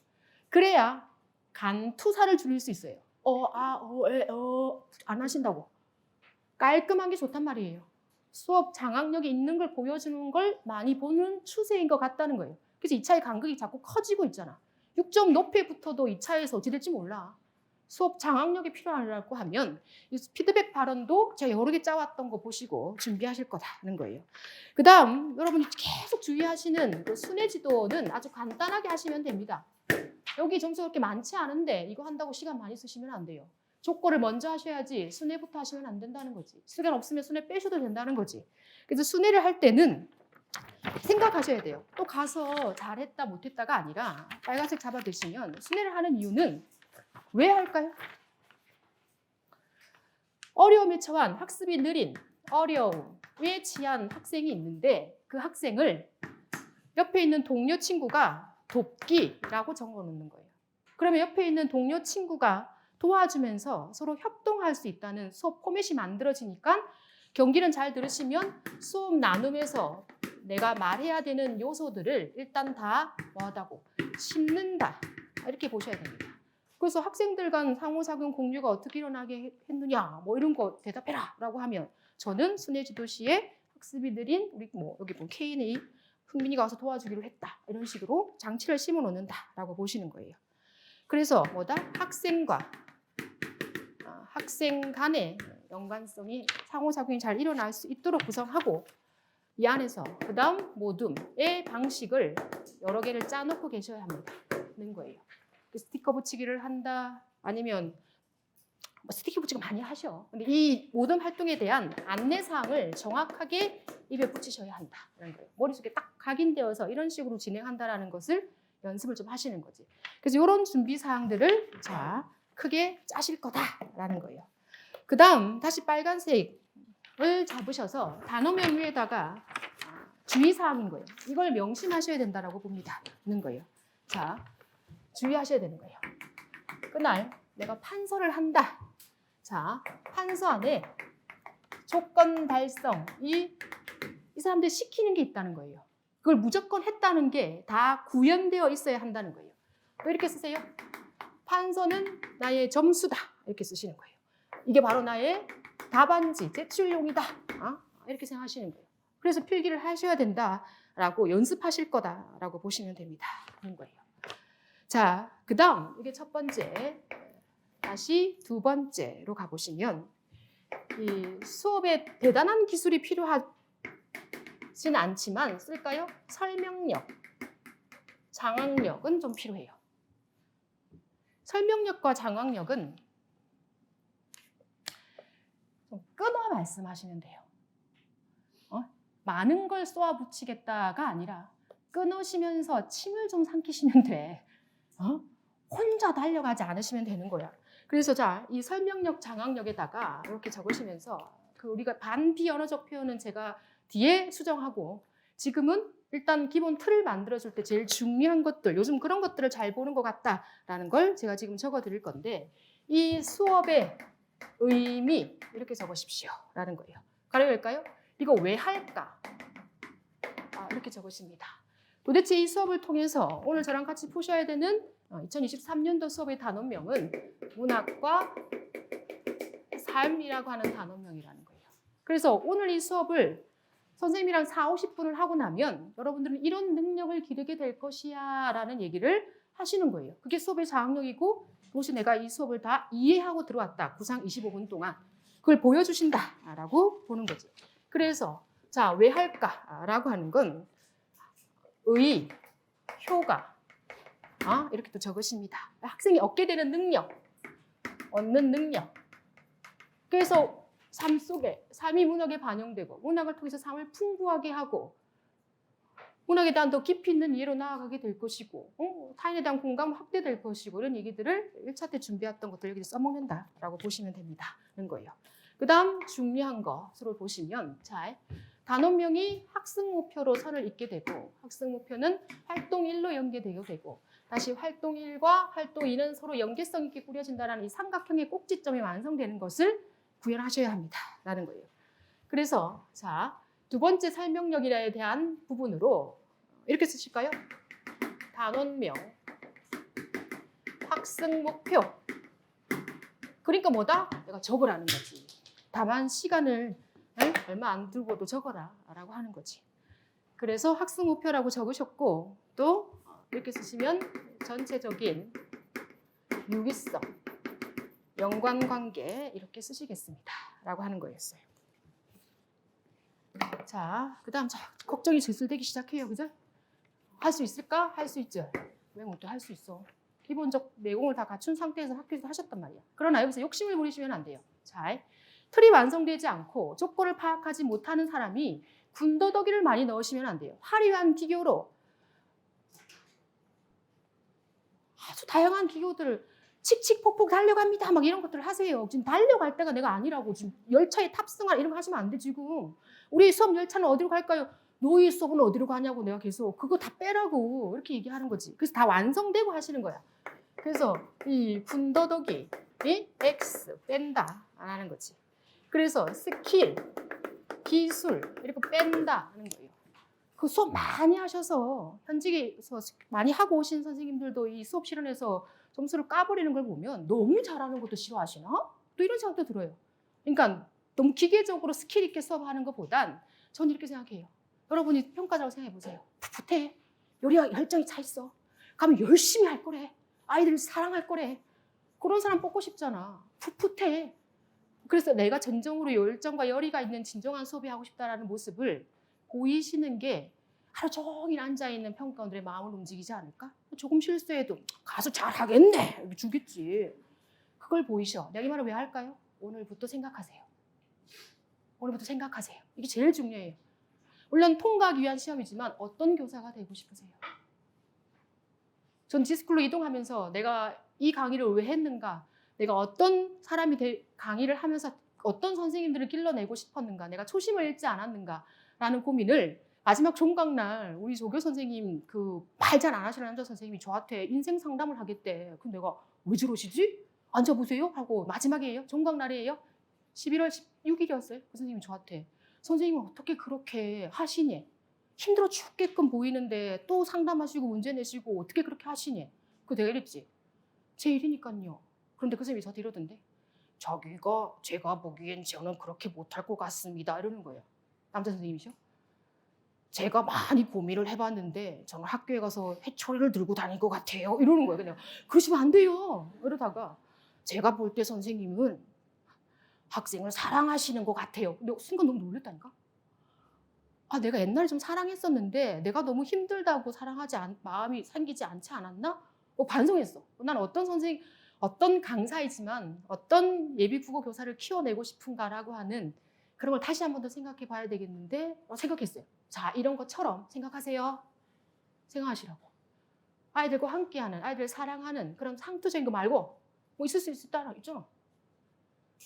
그래야 간투사를 줄일 수 있어요. 안 하신다고. 깔끔한 게 좋단 말이에요. 수업 장악력이 있는 걸 보여주는 걸 많이 보는 추세인 것 같다는 거예요. 그래서 2차의 간극이 자꾸 커지고 있잖아. 6점 높이에 붙어도 2차에서 어찌 될지 몰라. 수업 장악력이 필요하다고 하면 이 피드백 발언도 제가 여러 개 짜왔던 거 보시고 준비하실 거다는 거예요. 그 다음 여러분이 계속 주의하시는 그 순회 지도는 아주 간단하게 하시면 됩니다. 여기 점수가 그렇게 많지 않은데 이거 한다고 시간 많이 쓰시면 안 돼요. 족고를 먼저 하셔야지 순회부터 하시면 안 된다는 거지. 시간 없으면 순회 빼셔도 된다는 거지. 그래서 순회를 할 때는 생각하셔야 돼요. 또 가서 잘했다 못했다가 아니라 빨간색 잡아두시면 순회를 하는 이유는 왜 할까요? 어려움에 처한 학습이 느린 어려움에 처한 학생이 있는데 그 학생을 옆에 있는 동료 친구가 돕기라고 적어놓는 거예요. 그러면 옆에 있는 동료 친구가 도와주면서 서로 협동할 수 있다는 수업 포맷이 만들어지니까 경기는 잘 들으시면 수업 나눔에서 내가 말해야 되는 요소들을 일단 다 뭐하다고 심는다 이렇게 보셔야 됩니다. 그래서 학생들 간 상호작용 공유가 어떻게 일어나게 했느냐 뭐 이런 거 대답해라 라고 하면 저는 순회지도시에 학습이 느린 우리 뭐 여기 보면 K&A 흥민이가 와서 도와주기로 했다 이런 식으로 장치를 심어 놓는다 라고 보시는 거예요. 그래서 뭐다? 학생 간의 연관성이 상호작용이 잘 일어날 수 있도록 구성하고 이 안에서 그 다음 모둠의 방식을 여러 개를 짜놓고 계셔야 합니다는 거예요. 스티커 붙이기를 한다 아니면 스티커 붙이기 많이 하셔. 근데 이 모든 활동에 대한 안내사항을 정확하게 입에 붙이셔야 한다는 거예요. 머릿속에 딱 각인되어서 이런 식으로 진행한다라는 것을 연습을 좀 하시는 거지. 그래서 이런 준비 사항들을 자 크게 짜실 거다라는 거예요. 그 다음 다시 빨간색을 잡으셔서 단어면 위에다가 주의사항인 거예요. 이걸 명심하셔야 된다라고 봅니다.는 거예요. 자, 주의하셔야 되는 거예요. 그날 내가 판서를 한다. 자, 판서 안에 조건 달성, 이 사람들이 시키는 게 있다는 거예요. 그걸 무조건 했다는 게 다 구현되어 있어야 한다는 거예요. 또 이렇게 쓰세요. 판서는 나의 점수다. 이렇게 쓰시는 거예요. 이게 바로 나의 답안지, 제출용이다. 이렇게 생각하시는 거예요. 그래서 필기를 하셔야 된다라고 연습하실 거다라고 보시면 됩니다. 하는 거예요. 자, 그 다음 이게 첫 번째. 다시 두 번째로 가보시면 이 수업에 대단한 기술이 필요하지는 않지만 쓸까요? 설명력, 장악력은 좀 필요해요. 설명력과 장악력은 좀 끊어 말씀하시면 돼요. 많은 걸 쏘아 붙이겠다가 아니라 끊으시면서 침을 좀 삼키시면 돼. 혼자 달려가지 않으시면 되는 거야. 그래서 자, 이 설명력, 장악력에다가 이렇게 적으시면서 우리가 반비언어적 표현은 제가 뒤에 수정하고 지금은 일단 기본 틀을 만들어줄 때 제일 중요한 것들, 요즘 그런 것들을 잘 보는 것 같다라는 걸 제가 지금 적어드릴 건데 이 수업의 의미 이렇게 적으십시오 라는 거예요. 가로 열까요? 이거 왜 할까? 이렇게 적으십니다. 도대체 이 수업을 통해서 오늘 저랑 같이 푸셔야 되는 2023년도 수업의 단원명은 문학과 삶이라고 하는 단원명이라는 거예요. 그래서 오늘 이 수업을 선생님이랑 4, 50분을 하고 나면 여러분들은 이런 능력을 기르게 될 것이야 라는 얘기를 하시는 거예요. 그게 수업의 장악력이고 그것이 내가 이 수업을 다 이해하고 들어왔다. 구상 25분 동안. 그걸 보여주신다 라고 보는 거지. 그래서 자, 왜 할까? 라고 하는 건 의, 효가 이렇게 또 적으십니다. 학생이 얻게 되는 능력, 얻는 능력. 그래서 삶 속에, 삶이 문학에 반영되고 문학을 통해서 삶을 풍부하게 하고 문학에 대한 더 깊이 있는 이해로 나아가게 될 것이고 타인에 대한 공감 확대될 것이고 이런 얘기들을 1차 때 준비했던 것들을 여기 써먹는다라고 보시면 됩니다는 거예요. 그 다음 중요한 것으로 보시면 자, 단원명이 학습 목표로 선을 잇게 되고 학습 목표는 활동 1로 연계되게 되고 다시 활동 1과 활동 2는 서로 연계성 있게 꾸려진다는 이 삼각형의 꼭지점이 완성되는 것을 구현하셔야 합니다라는 거예요. 그래서 자, 두 번째 설명력에 대한 부분으로 이렇게 쓰실까요? 단원명, 학습 목표. 그러니까 뭐다? 내가 적으라는 거지. 다만 시간을 얼마 안 두고도 적어라 라고 하는 거지. 그래서 학습 목표라고 적으셨고 또 이렇게 쓰시면 전체적인 유기성, 연관관계 이렇게 쓰시겠습니다 라고 하는 거였어요. 자, 그 다음 걱정이 질술되기 시작해요. 그죠? 할 수 있을까? 할 수 있죠. 왜 못해? 할 수 있어. 기본적 내공을 다 갖춘 상태에서 학교에서 하셨단 말이야. 그러나 여기서 욕심을 부리시면 안 돼요. 자, 틀이 완성되지 않고 조건을 파악하지 못하는 사람이 군더더기를 많이 넣으시면 안 돼요. 화려한 기교로 아주 다양한 기교들을 칙칙폭폭 달려갑니다. 막 이런 것들을 하세요. 지금 달려갈 때가 내가 아니라고. 지금 열차에 탑승할 이런 거 하시면 안 돼, 지금. 우리 수업 열차는 어디로 갈까요? 노이 수업은 어디로 가냐고 내가 계속. 그거 다 빼라고. 이렇게 얘기하는 거지. 그래서 다 완성되고 하시는 거야. 그래서 이 군더더기, 이 X 뺀다 안 하는 거지. 그래서 스킬, 기술 이렇게 뺀다 하는 거예요. 그 수업 많이 하셔서 현직에서 많이 하고 오신 선생님들도 이 수업 실현에서 점수를 까버리는 걸 보면 너무 잘하는 것도 싫어하시나? 또 이런 생각도 들어요. 그러니까 너무 기계적으로 스킬 있게 수업하는 것보단 저는 이렇게 생각해요. 여러분이 평가자로 생각해 보세요. 풋풋해. 요리가 열정이 차 있어. 가면 열심히 할 거래. 아이들을 사랑할 거래. 그런 사람 뽑고 싶잖아. 풋풋해. 그래서 내가 진정으로 열정과 열의가 있는 진정한 수업이 하고 싶다라는 모습을 보이시는 게 하루 종일 앉아있는 평가원들의 마음을 움직이지 않을까? 조금 실수해도 가서 잘하겠네 이렇게 주겠지. 그걸 보이셔. 내가 이 말을 왜 할까요? 오늘부터 생각하세요. 오늘부터 생각하세요. 이게 제일 중요해요. 물론 통과하기 위한 시험이지만 어떤 교사가 되고 싶으세요? 전 디스쿨로 이동하면서 내가 이 강의를 왜 했는가, 내가 어떤 사람이 강의를 하면서 어떤 선생님들을 길러내고 싶었는가, 내가 초심을 잃지 않았는가 라는 고민을 마지막 종강날 우리 조교 선생님 그 말 잘 안 하시는 남자 선생님이 저한테 인생 상담을 하겠대. 그럼 내가 왜 저러시지? 앉아보세요 하고 마지막이에요. 종강날이에요. 11월 16일이었어요. 그 선생님이 저한테 선생님은 어떻게 그렇게 하시니? 힘들어 죽게끔 보이는데 또 상담하시고 문제 내시고 어떻게 그렇게 하시니? 그 내가 이랬지. 제 일이니까요. 그런데 그 선생님이 저한테 이러던데 자기가 제가 보기엔 저는 그렇게 못할 것 같습니다. 이러는 거예요. 남자 선생님이죠. 제가 많이 고민을 해봤는데 저는 학교에 가서 회초리를 들고 다닐 것 같아요. 이러는 거예요. 그냥 그러시면 안 돼요. 이러다가 제가 볼 때 선생님은 학생을 사랑하시는 것 같아요. 근데 순간 너무 놀랬다니까. 내가 옛날에 좀 사랑했었는데 내가 너무 힘들다고 마음이 생기지 않지 않았나? 반성했어. 난 어떤 강사이지만 어떤 예비국어 교사를 키워내고 싶은가라고 하는 그런 걸 다시 한 번 더 생각해 봐야 되겠는데 생각했어요. 자, 이런 것처럼 생각하세요. 생각하시라고. 아이들과 함께하는, 아이들 사랑하는 그런 상투적인 거 말고 뭐 있을 수 있다 있잖아.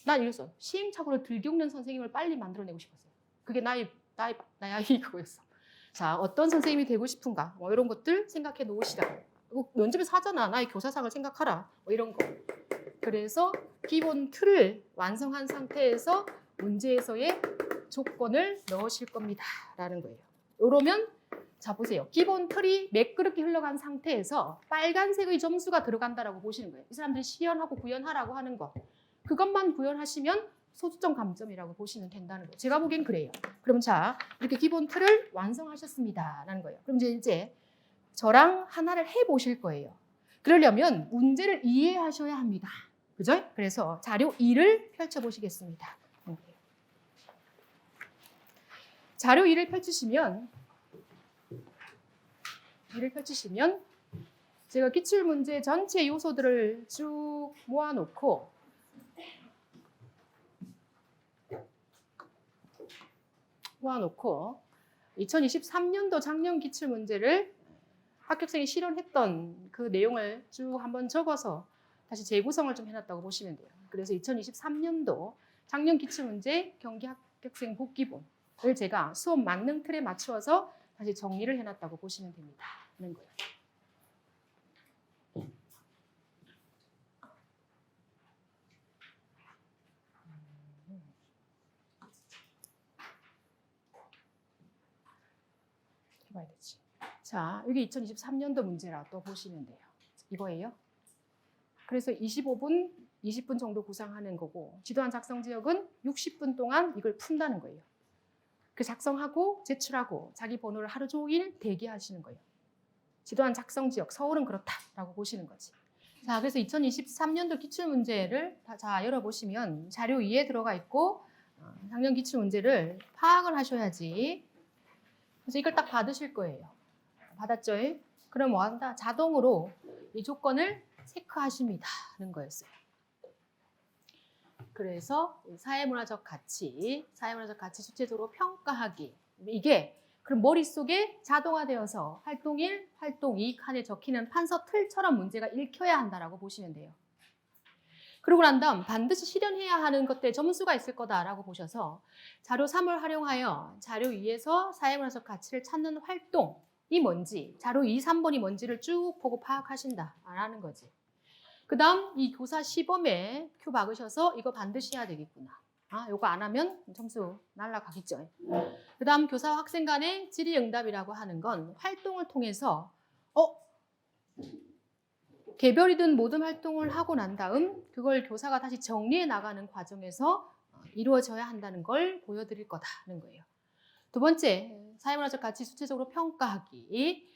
난 이랬어. 시행착오를 들겪는 선생님을 빨리 만들어내고 싶었어요. 그게 나의 그거였어. 자, 어떤 선생님이 되고 싶은가? 뭐 이런 것들 생각해 놓으시라. 면접에서 하잖아. 나의 교사상을 생각하라. 뭐 이런 거. 그래서 기본 틀을 완성한 상태에서 문제에서의 조건을 넣으실 겁니다. 라는 거예요. 이러면 자 보세요. 기본 틀이 매끄럽게 흘러간 상태에서 빨간색의 점수가 들어간다라고 보시는 거예요. 이 사람들이 시연하고 구현하라고 하는 거. 그것만 구현하시면 소수점 감점이라고 보시면 된다는 거예요. 제가 보기엔 그래요. 그럼 자, 이렇게 기본 틀을 완성하셨습니다. 라는 거예요. 그럼 이제 저랑 하나를 해보실 거예요. 그러려면 문제를 이해하셔야 합니다. 그죠? 그래서 자료 2를 펼쳐보시겠습니다. 자료 2를 펼치시면 제가 기출문제 전체 요소들을 쭉 모아놓고 2023년도 작년 기출문제를 합격생이 실현했던 그 내용을 쭉 한번 적어서 다시 재구성을 좀 해놨다고 보시면 돼요. 그래서 2023년도 작년 기출문제 경기 합격생 복기본을 제가 수업 만능 틀에 맞추어서 다시 정리를 해놨다고 보시면 됩니다. 하는 거예요. 해봐야 되지. 자, 여기 2023년도 문제라 또 보시면 돼요. 이거예요. 그래서 25분, 20분 정도 구상하는 거고 지도안 작성 지역은 60분 동안 이걸 푼다는 거예요. 그 작성하고 제출하고 자기 번호를 하루 종일 대기하시는 거예요. 지도안 작성 지역, 서울은 그렇다라고 보시는 거지. 자, 그래서 2023년도 기출문제를 자 열어보시면 자료 2에 들어가 있고 작년 기출문제를 파악을 하셔야지. 그래서 이걸 딱 받으실 거예요. 받았죠? 그럼 뭐 한다? 자동으로 이 조건을 체크하십니다. 하는 거였어요. 그래서 사회문화적 가치 주체적으로 평가하기. 이게 그럼 머릿속에 자동화되어서 활동 1, 활동 2 칸에 적히는 판서 틀처럼 문제가 읽혀야 한다라고 보시면 돼요. 그러고 난 다음 반드시 실현해야 하는 것들에 점수가 있을 거다라고 보셔서 자료 3을 활용하여 자료 2에서 사회문화적 가치를 찾는 활동이 뭔지, 자료 2, 3번이 뭔지를 쭉 보고 파악하신다라는 거지. 그 다음 이 교사 시범에 큐 박으셔서 이거 반드시 해야 되겠구나. 요거 안 하면 점수 날라가겠죠. 그 다음 교사와 학생 간의 질의응답이라고 하는 건 활동을 통해서 개별이든 모든 활동을 하고 난 다음 그걸 교사가 다시 정리해 나가는 과정에서 이루어져야 한다는 걸 보여드릴 거다는 거예요. 두 번째, 사회문화적 가치 수치적으로 평가하기.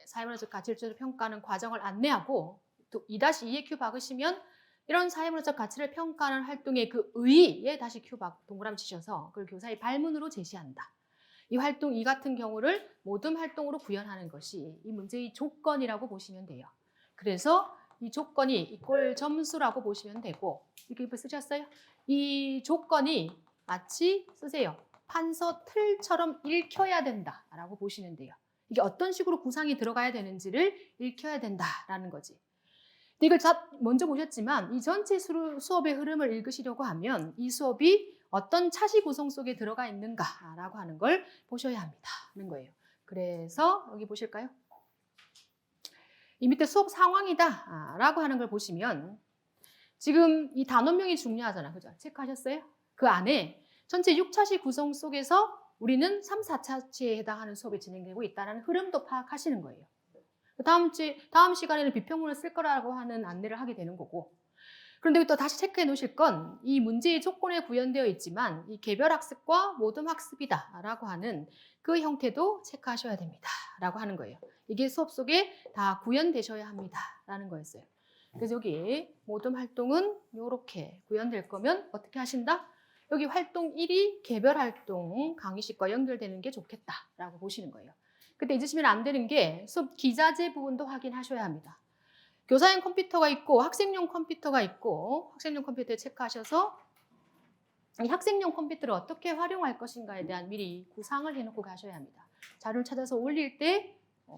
사회문화적 가치를 수치적으로 평가하는 과정을 안내하고 또 2-2에 큐 박으시면 이런 사회문화적 가치를 평가하는 활동의 그 의의에 다시 큐 박 동그라미 치셔서 그걸 교사의 발문으로 제시한다. 이 활동 2 같은 경우를 모든 활동으로 구현하는 것이 이 문제의 조건이라고 보시면 돼요. 그래서 이 조건이 이꼴 점수라고 보시면 되고 이렇게 쓰셨어요? 이 조건이 마치 쓰세요. 판서 틀처럼 읽혀야 된다라고 보시면 돼요. 이게 어떤 식으로 구상이 들어가야 되는지를 읽혀야 된다라는 거지. 이걸 먼저 보셨지만 이 전체 수업의 흐름을 읽으시려고 하면 이 수업이 어떤 차시 구성 속에 들어가 있는가라고 하는 걸 보셔야 합니다. 하는 거예요. 그래서 여기 보실까요? 이 밑에 수업 상황이다 라고 하는 걸 보시면 지금 이 단원명이 중요하잖아. 그죠? 체크하셨어요? 그 안에 전체 6차시 구성 속에서 우리는 3, 4차시에 해당하는 수업이 진행되고 있다는 흐름도 파악하시는 거예요. 다음 시간에는 비평문을 쓸 거라고 하는 안내를 하게 되는 거고 그런데 또 다시 체크해 놓으실 건 이 문제의 조건에 구현되어 있지만 이 개별학습과 모둠학습이다 라고 하는 그 형태도 체크하셔야 됩니다 라고 하는 거예요. 이게 수업 속에 다 구현되셔야 합니다 라는 거였어요. 그래서 여기 모둠활동은 이렇게 구현될 거면 어떻게 하신다? 여기 활동 1이 개별활동 강의식과 연결되는 게 좋겠다 라고 보시는 거예요. 그때 잊으시면 안 되는 게 수업 기자재 부분도 확인하셔야 합니다. 교사용 컴퓨터가 있고 학생용 컴퓨터가 있고 학생용 컴퓨터에 체크하셔서 이 학생용 컴퓨터를 어떻게 활용할 것인가에 대한 미리 구상을 해놓고 가셔야 합니다. 자료를 찾아서 올릴 때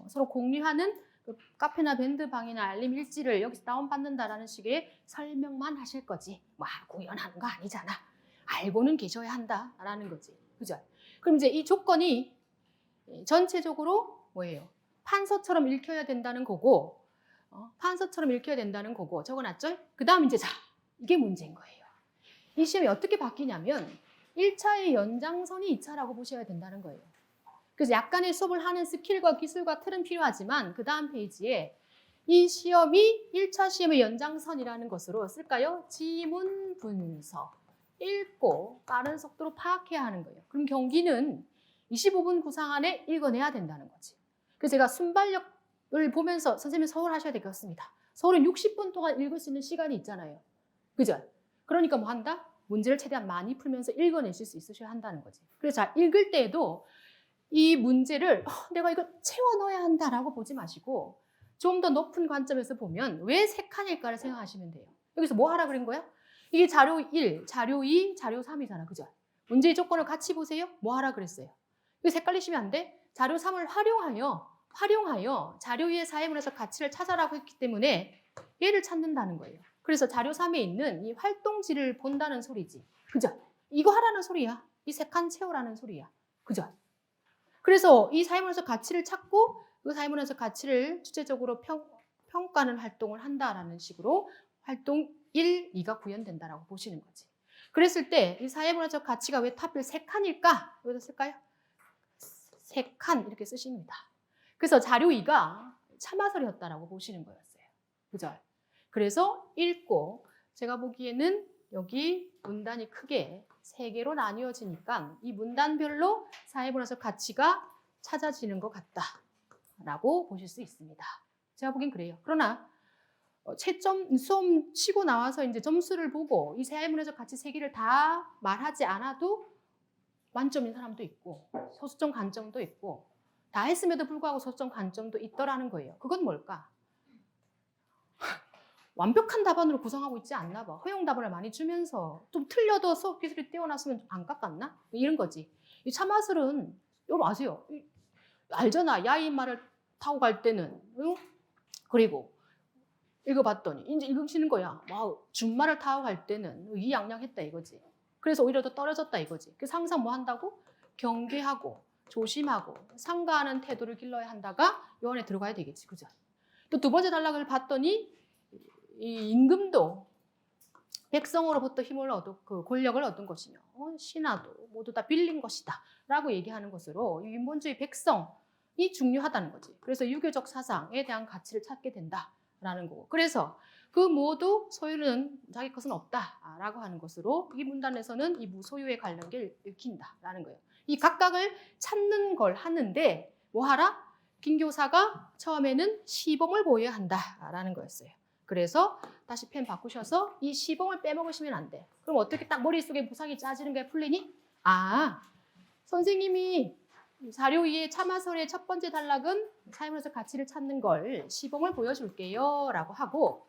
서로 공유하는 그 카페나 밴드방이나 알림 일지를 여기서 다운받는다라는 식의 설명만 하실 거지. 뭐 구현하는 거 아니잖아. 알고는 계셔야 한다라는 거지. 그죠? 그럼 이제 이 조건이 전체적으로 뭐예요? 판서처럼 읽혀야 된다는 거고, 판서처럼 읽혀야 된다는 거고 적어놨죠? 그 다음 이제 자, 이게 문제인 거예요. 이 시험이 어떻게 바뀌냐면 1차의 연장선이 2차라고 보셔야 된다는 거예요. 그래서 약간의 수업을 하는 스킬과 기술과 틀은 필요하지만 그 다음 페이지에 이 시험이 1차 시험의 연장선이라는 것으로 쓸까요? 지문 분석, 읽고 빠른 속도로 파악해야 하는 거예요. 그럼 경기는 25분 구상 안에 읽어내야 된다는 거지. 그래서 제가 순발력을 보면서 선생님 서울 하셔야 되겠습니다. 서울은 60분 동안 읽을 수 있는 시간이 있잖아요. 그죠? 그러니까 뭐 한다? 문제를 최대한 많이 풀면서 읽어내실 수 있으셔야 한다는 거지. 그래서 자, 읽을 때에도 이 문제를 내가 이거 채워 넣어야 한다라고 보지 마시고 좀 더 높은 관점에서 보면 왜 3칸일까를 생각하시면 돼요. 여기서 뭐 하라 그런 거야? 이게 자료 1, 자료 2, 자료 3이잖아. 그죠? 문제의 조건을 같이 보세요. 뭐 하라 그랬어요? 이거 헷갈리시면 안 돼. 자료 3을 활용하여 자료 2의 사회문에서 가치를 찾아라고 했기 때문에 얘를 찾는다는 거예요. 그래서 자료 3에 있는 이 활동지를 본다는 소리지. 그죠? 이거 하라는 소리야. 이 3칸 채우라는 소리야. 그죠? 그래서 이 사회문에서 가치를 찾고 그 사회문에서 가치를 주체적으로 평가하는 활동을 한다라는 식으로 활동 1, 2가 구현된다라고 보시는 거지. 그랬을 때 이 사회문화적 가치가 왜 하필 3칸일까? 여기다 쓸까요? 3칸 이렇게 쓰십니다. 그래서 자료 2가 참화설이었다라고 보시는 거였어요. 그죠? 그래서 읽고 제가 보기에는 여기 문단이 크게 3개로 나뉘어지니까 이 문단별로 사회문화적 가치가 찾아지는 것 같다라고 보실 수 있습니다. 제가 보기엔 그래요. 그러나 채점 수험 치고 나와서 이제 점수를 보고 이 사회문화적 가치 3개를 다 말하지 않아도 만점인 사람도 있고 소수점 간점도 있고 다 했음에도 불구하고 소수점 간점도 있더라는 거예요. 그건 뭘까? 완벽한 답안으로 구성하고 있지 않나 봐. 허용 답안을 많이 주면서 좀 틀려도 수업 기술이 뛰어났으면 안 깎았나? 이런 거지. 이 참마술은 여러분 아세요? 알잖아. 야인말을 타고 갈 때는 그리고 읽어봤더니 이제 읽으시는 거야. 와우, 준말을 타고 갈 때는 의기양양했다 이거지. 그래서 오히려 더 떨어졌다 이거지. 그래서 항상 뭐 한다고? 경계하고 조심하고 상가하는 태도를 길러야 한다가 요 안에 들어가야 되겠지. 그죠? 또 두 번째 단락을 봤더니 이 임금도 백성으로부터 힘을 그 권력을 얻은 것이며 신하도 모두 다 빌린 것이다 라고 얘기하는 것으로 인본주의 백성이 중요하다는 거지. 그래서 유교적 사상에 대한 가치를 찾게 된다라는 거고. 그래서 그 모두 소유는 자기 것은 없다라고 하는 것으로 이 문단에서는 이 무소유에 관련을 읽힌다라는 거예요. 이 각각을 찾는 걸 하는데 뭐 하라? 김교사가 처음에는 시범을 보여야 한다라는 거였어요. 그래서 다시 펜 바꾸셔서 이 시범을 빼먹으시면 안 돼. 그럼 어떻게 딱 머릿속에 부상이 짜지는 게 풀리니? 아, 선생님이 자료 2의 참화설의 첫 번째 단락은 사회문화적 가치를 찾는 걸 시범을 보여줄게요 라고 하고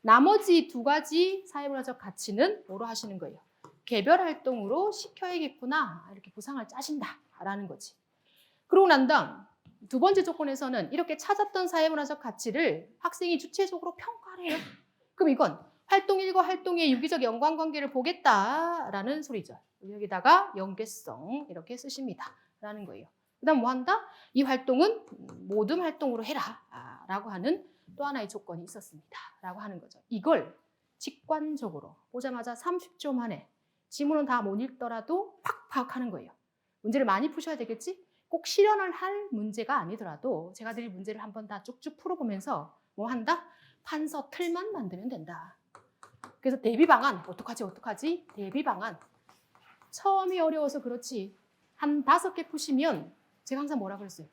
나머지 2가지 사회문화적 가치는 뭐로 하시는 거예요? 개별 활동으로 시켜야겠구나 이렇게 부상을 짜신다 라는 거지. 그러고 난 다음 두 번째 조건에서는 이렇게 찾았던 사회문화적 가치를 학생이 주체적으로 평가를 해요. 그럼 이건 활동 1과 활동 2의 유기적 연관관계를 보겠다라는 소리죠. 여기다가 연계성 이렇게 쓰십니다. 라는 거예요. 그 다음 뭐 한다? 이 활동은 모든 활동으로 해라 라고 하는 또 하나의 조건이 있었습니다. 라고 하는 거죠. 이걸 직관적으로 보자마자 30초 만에 지문은 다 못 읽더라도 팍 파악하는 거예요. 문제를 많이 푸셔야 되겠지? 꼭 실현을 할 문제가 아니더라도 제가 드릴 문제를 한번 다 쭉쭉 풀어보면서 뭐 한다? 판서 틀만 만들면 된다. 그래서 대비 방안, 어떡하지? 대비 방안. 처음이 어려워서 그렇지. 한 5개 푸시면 제가 항상 뭐라 그랬어요?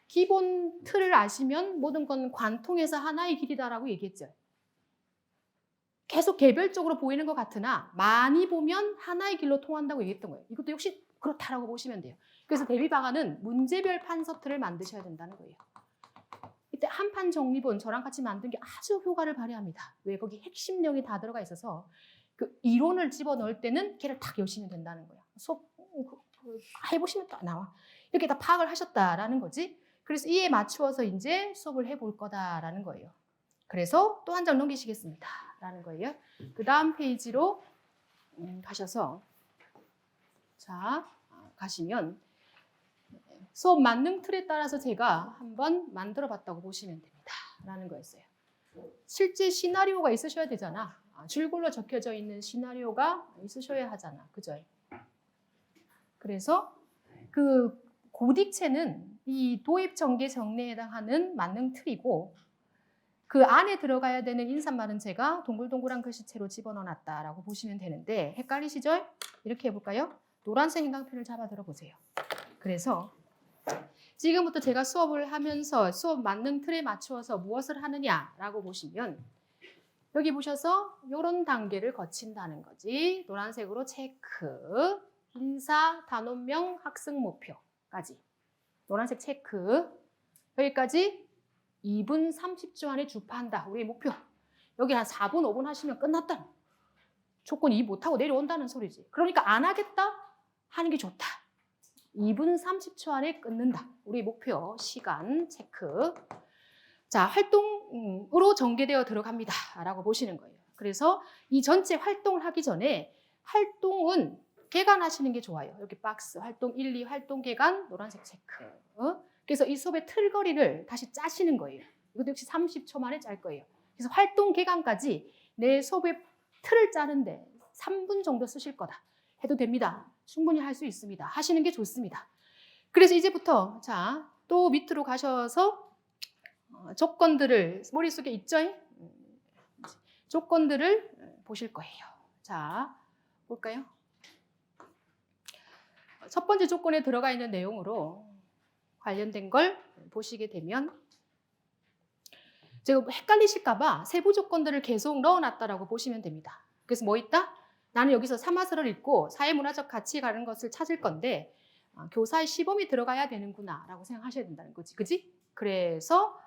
기본 틀을 아시면 모든 건 관통해서 하나의 길이다라고 얘기했죠. 계속 개별적으로 보이는 것 같으나 많이 보면 하나의 길로 통한다고 얘기했던 거예요. 이것도 역시 그렇다라고 보시면 돼요. 그래서 대비 방안은 문제별 판서 틀을 만드셔야 된다는 거예요. 이때 한 판 정리본 저랑 같이 만든 게 아주 효과를 발휘합니다. 왜? 거기 핵심 내용이 다 들어가 있어서 그 이론을 집어넣을 때는 걔를 딱 여시면 된다는 거예요. 수업 해보시면 또 나와. 이렇게 다 파악을 하셨다라는 거지. 그래서 이에 맞추어서 이제 수업을 해볼 거다라는 거예요. 그래서 또 한 장 넘기시겠습니다. 라는 거예요. 그 다음 페이지로 가셔서 자 가시면 수업 만능 틀에 따라서 제가 한번 만들어 봤다고 보시면 됩니다. 라는 거였어요. 실제 시나리오가 있으셔야 되잖아. 줄글로 적혀져 있는 시나리오가 있으셔야 하잖아. 그죠? 그래서 그 고딕체는 이 도입 전개 정리에 해당하는 만능 틀이고 그 안에 들어가야 되는 인사말은 제가 동글동글한 글씨체로 집어넣어놨다라고 보시면 되는데 헷갈리시죠? 이렇게 해볼까요? 노란색 형광펜을 잡아 들어보세요. 그래서 지금부터 제가 수업을 하면서 수업 만능 틀에 맞추어서 무엇을 하느냐라고 보시면 여기 보셔서 이런 단계를 거친다는 거지. 노란색으로 체크, 인사, 단원명, 학습 목표까지. 노란색 체크. 여기까지 2분 30초 안에 주파한다. 우리의 목표. 여기 한 4분, 5분 하시면 끝났다. 조건 2 못하고 내려온다는 소리지. 그러니까 안 하겠다? 하는 게 좋다. 2분 30초 안에 끊는다. 우리 목표, 시간, 체크. 자, 활동으로 전개되어 들어갑니다. 라고 보시는 거예요. 그래서 이 전체 활동을 하기 전에 활동은 개간하시는 게 좋아요. 여기 박스, 활동 1, 2, 활동 개간, 노란색 체크. 그래서 이 수업의 틀거리를 다시 짜시는 거예요. 이것도 역시 30초 만에 짤 거예요. 그래서 활동 개간까지 내 수업의 틀을 짜는데 3분 정도 쓰실 거다. 해도 됩니다. 충분히 할 수 있습니다. 하시는 게 좋습니다. 그래서 이제부터 자, 또 밑으로 가셔서 조건들을 머릿속에 있죠? 조건들을 보실 거예요. 자, 볼까요? 첫 번째 조건에 들어가 있는 내용으로 관련된 걸 보시게 되면 제가 헷갈리실까 봐 세부 조건들을 계속 넣어놨다라고 보시면 됩니다. 그래서 뭐 있다? 나는 여기서 사마서를 읽고 사회문화적 가치에 가는 것을 찾을 건데 교사의 시범이 들어가야 되는구나 라고 생각하셔야 된다는 거지. 그지? 그래서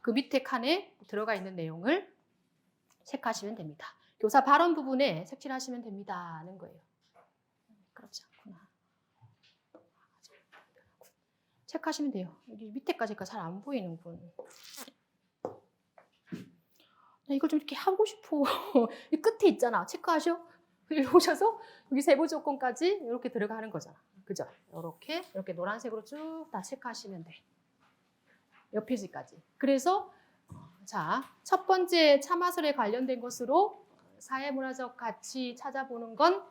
그 밑에 칸에 들어가 있는 내용을 체크하시면 됩니다. 교사 발언 부분에 색칠하시면 됩니다 하는 거예요. 그렇지 않구나. 체크하시면 돼요. 여기 밑에까지가 잘 안 보이는군. 나 이걸 좀 이렇게 하고 싶어. 이 끝에 있잖아. 체크하셔. 여기 오셔서 여기 세부 조건까지 이렇게 들어가는 거잖아. 그죠? 이렇게 노란색으로 쭉 다 체크하시면 돼. 옆 페이지까지. 그래서 자, 첫 번째 참화설에 관련된 것으로 사회문화적 가치 찾아보는 건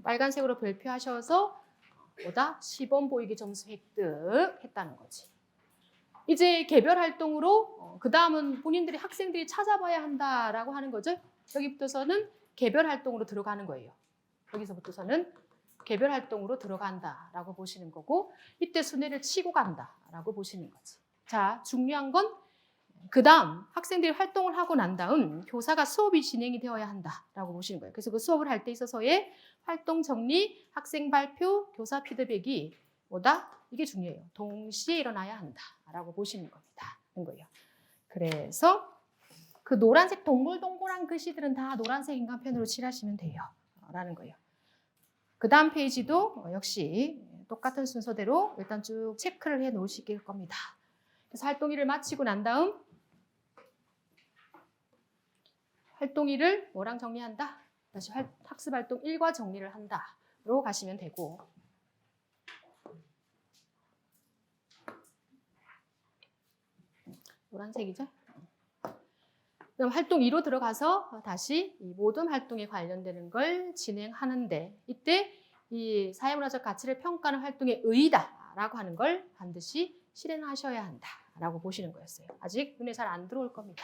빨간색으로 별표하셔서 보다 시범 보이기 점수 획득했다는 거지. 이제 개별 활동으로 그 다음은 본인들이 학생들이 찾아봐야 한다라고 하는 거죠. 여기부터서는 개별 활동으로 들어가는 거예요. 여기서부터서는 개별 활동으로 들어간다라고 보시는 거고 이때 순회를 치고 간다라고 보시는 거지. 자, 중요한 건 그 다음 학생들이 활동을 하고 난 다음 교사가 수업이 진행이 되어야 한다라고 보시는 거예요. 그래서 그 수업을 할 때 있어서의 활동 정리, 학생 발표, 교사 피드백이 뭐다? 이게 중요해요. 동시에 일어나야 한다라고 보시는 겁니다. 거예요. 그래서 그 노란색 동글동글한 글씨들은 다 노란색 인간펜으로 칠하시면 돼요. 라는 거예요. 그 다음 페이지도 역시 똑같은 순서대로 일단 쭉 체크를 해 놓으실 겁니다. 그래서 활동 1을 마치고 난 다음 활동 2를 뭐랑 정리한다? 다시 학습 활동 1과 정리를 한다로 가시면 되고 노란색이죠? 그럼 활동 2로 들어가서 다시 이 모든 활동에 관련되는 걸 진행하는데 이때 이 사회문화적 가치를 평가하는 활동의 의의다라고 하는 걸 반드시 실행하셔야 한다라고 보시는 거였어요. 아직 눈에 잘 안 들어올 겁니다.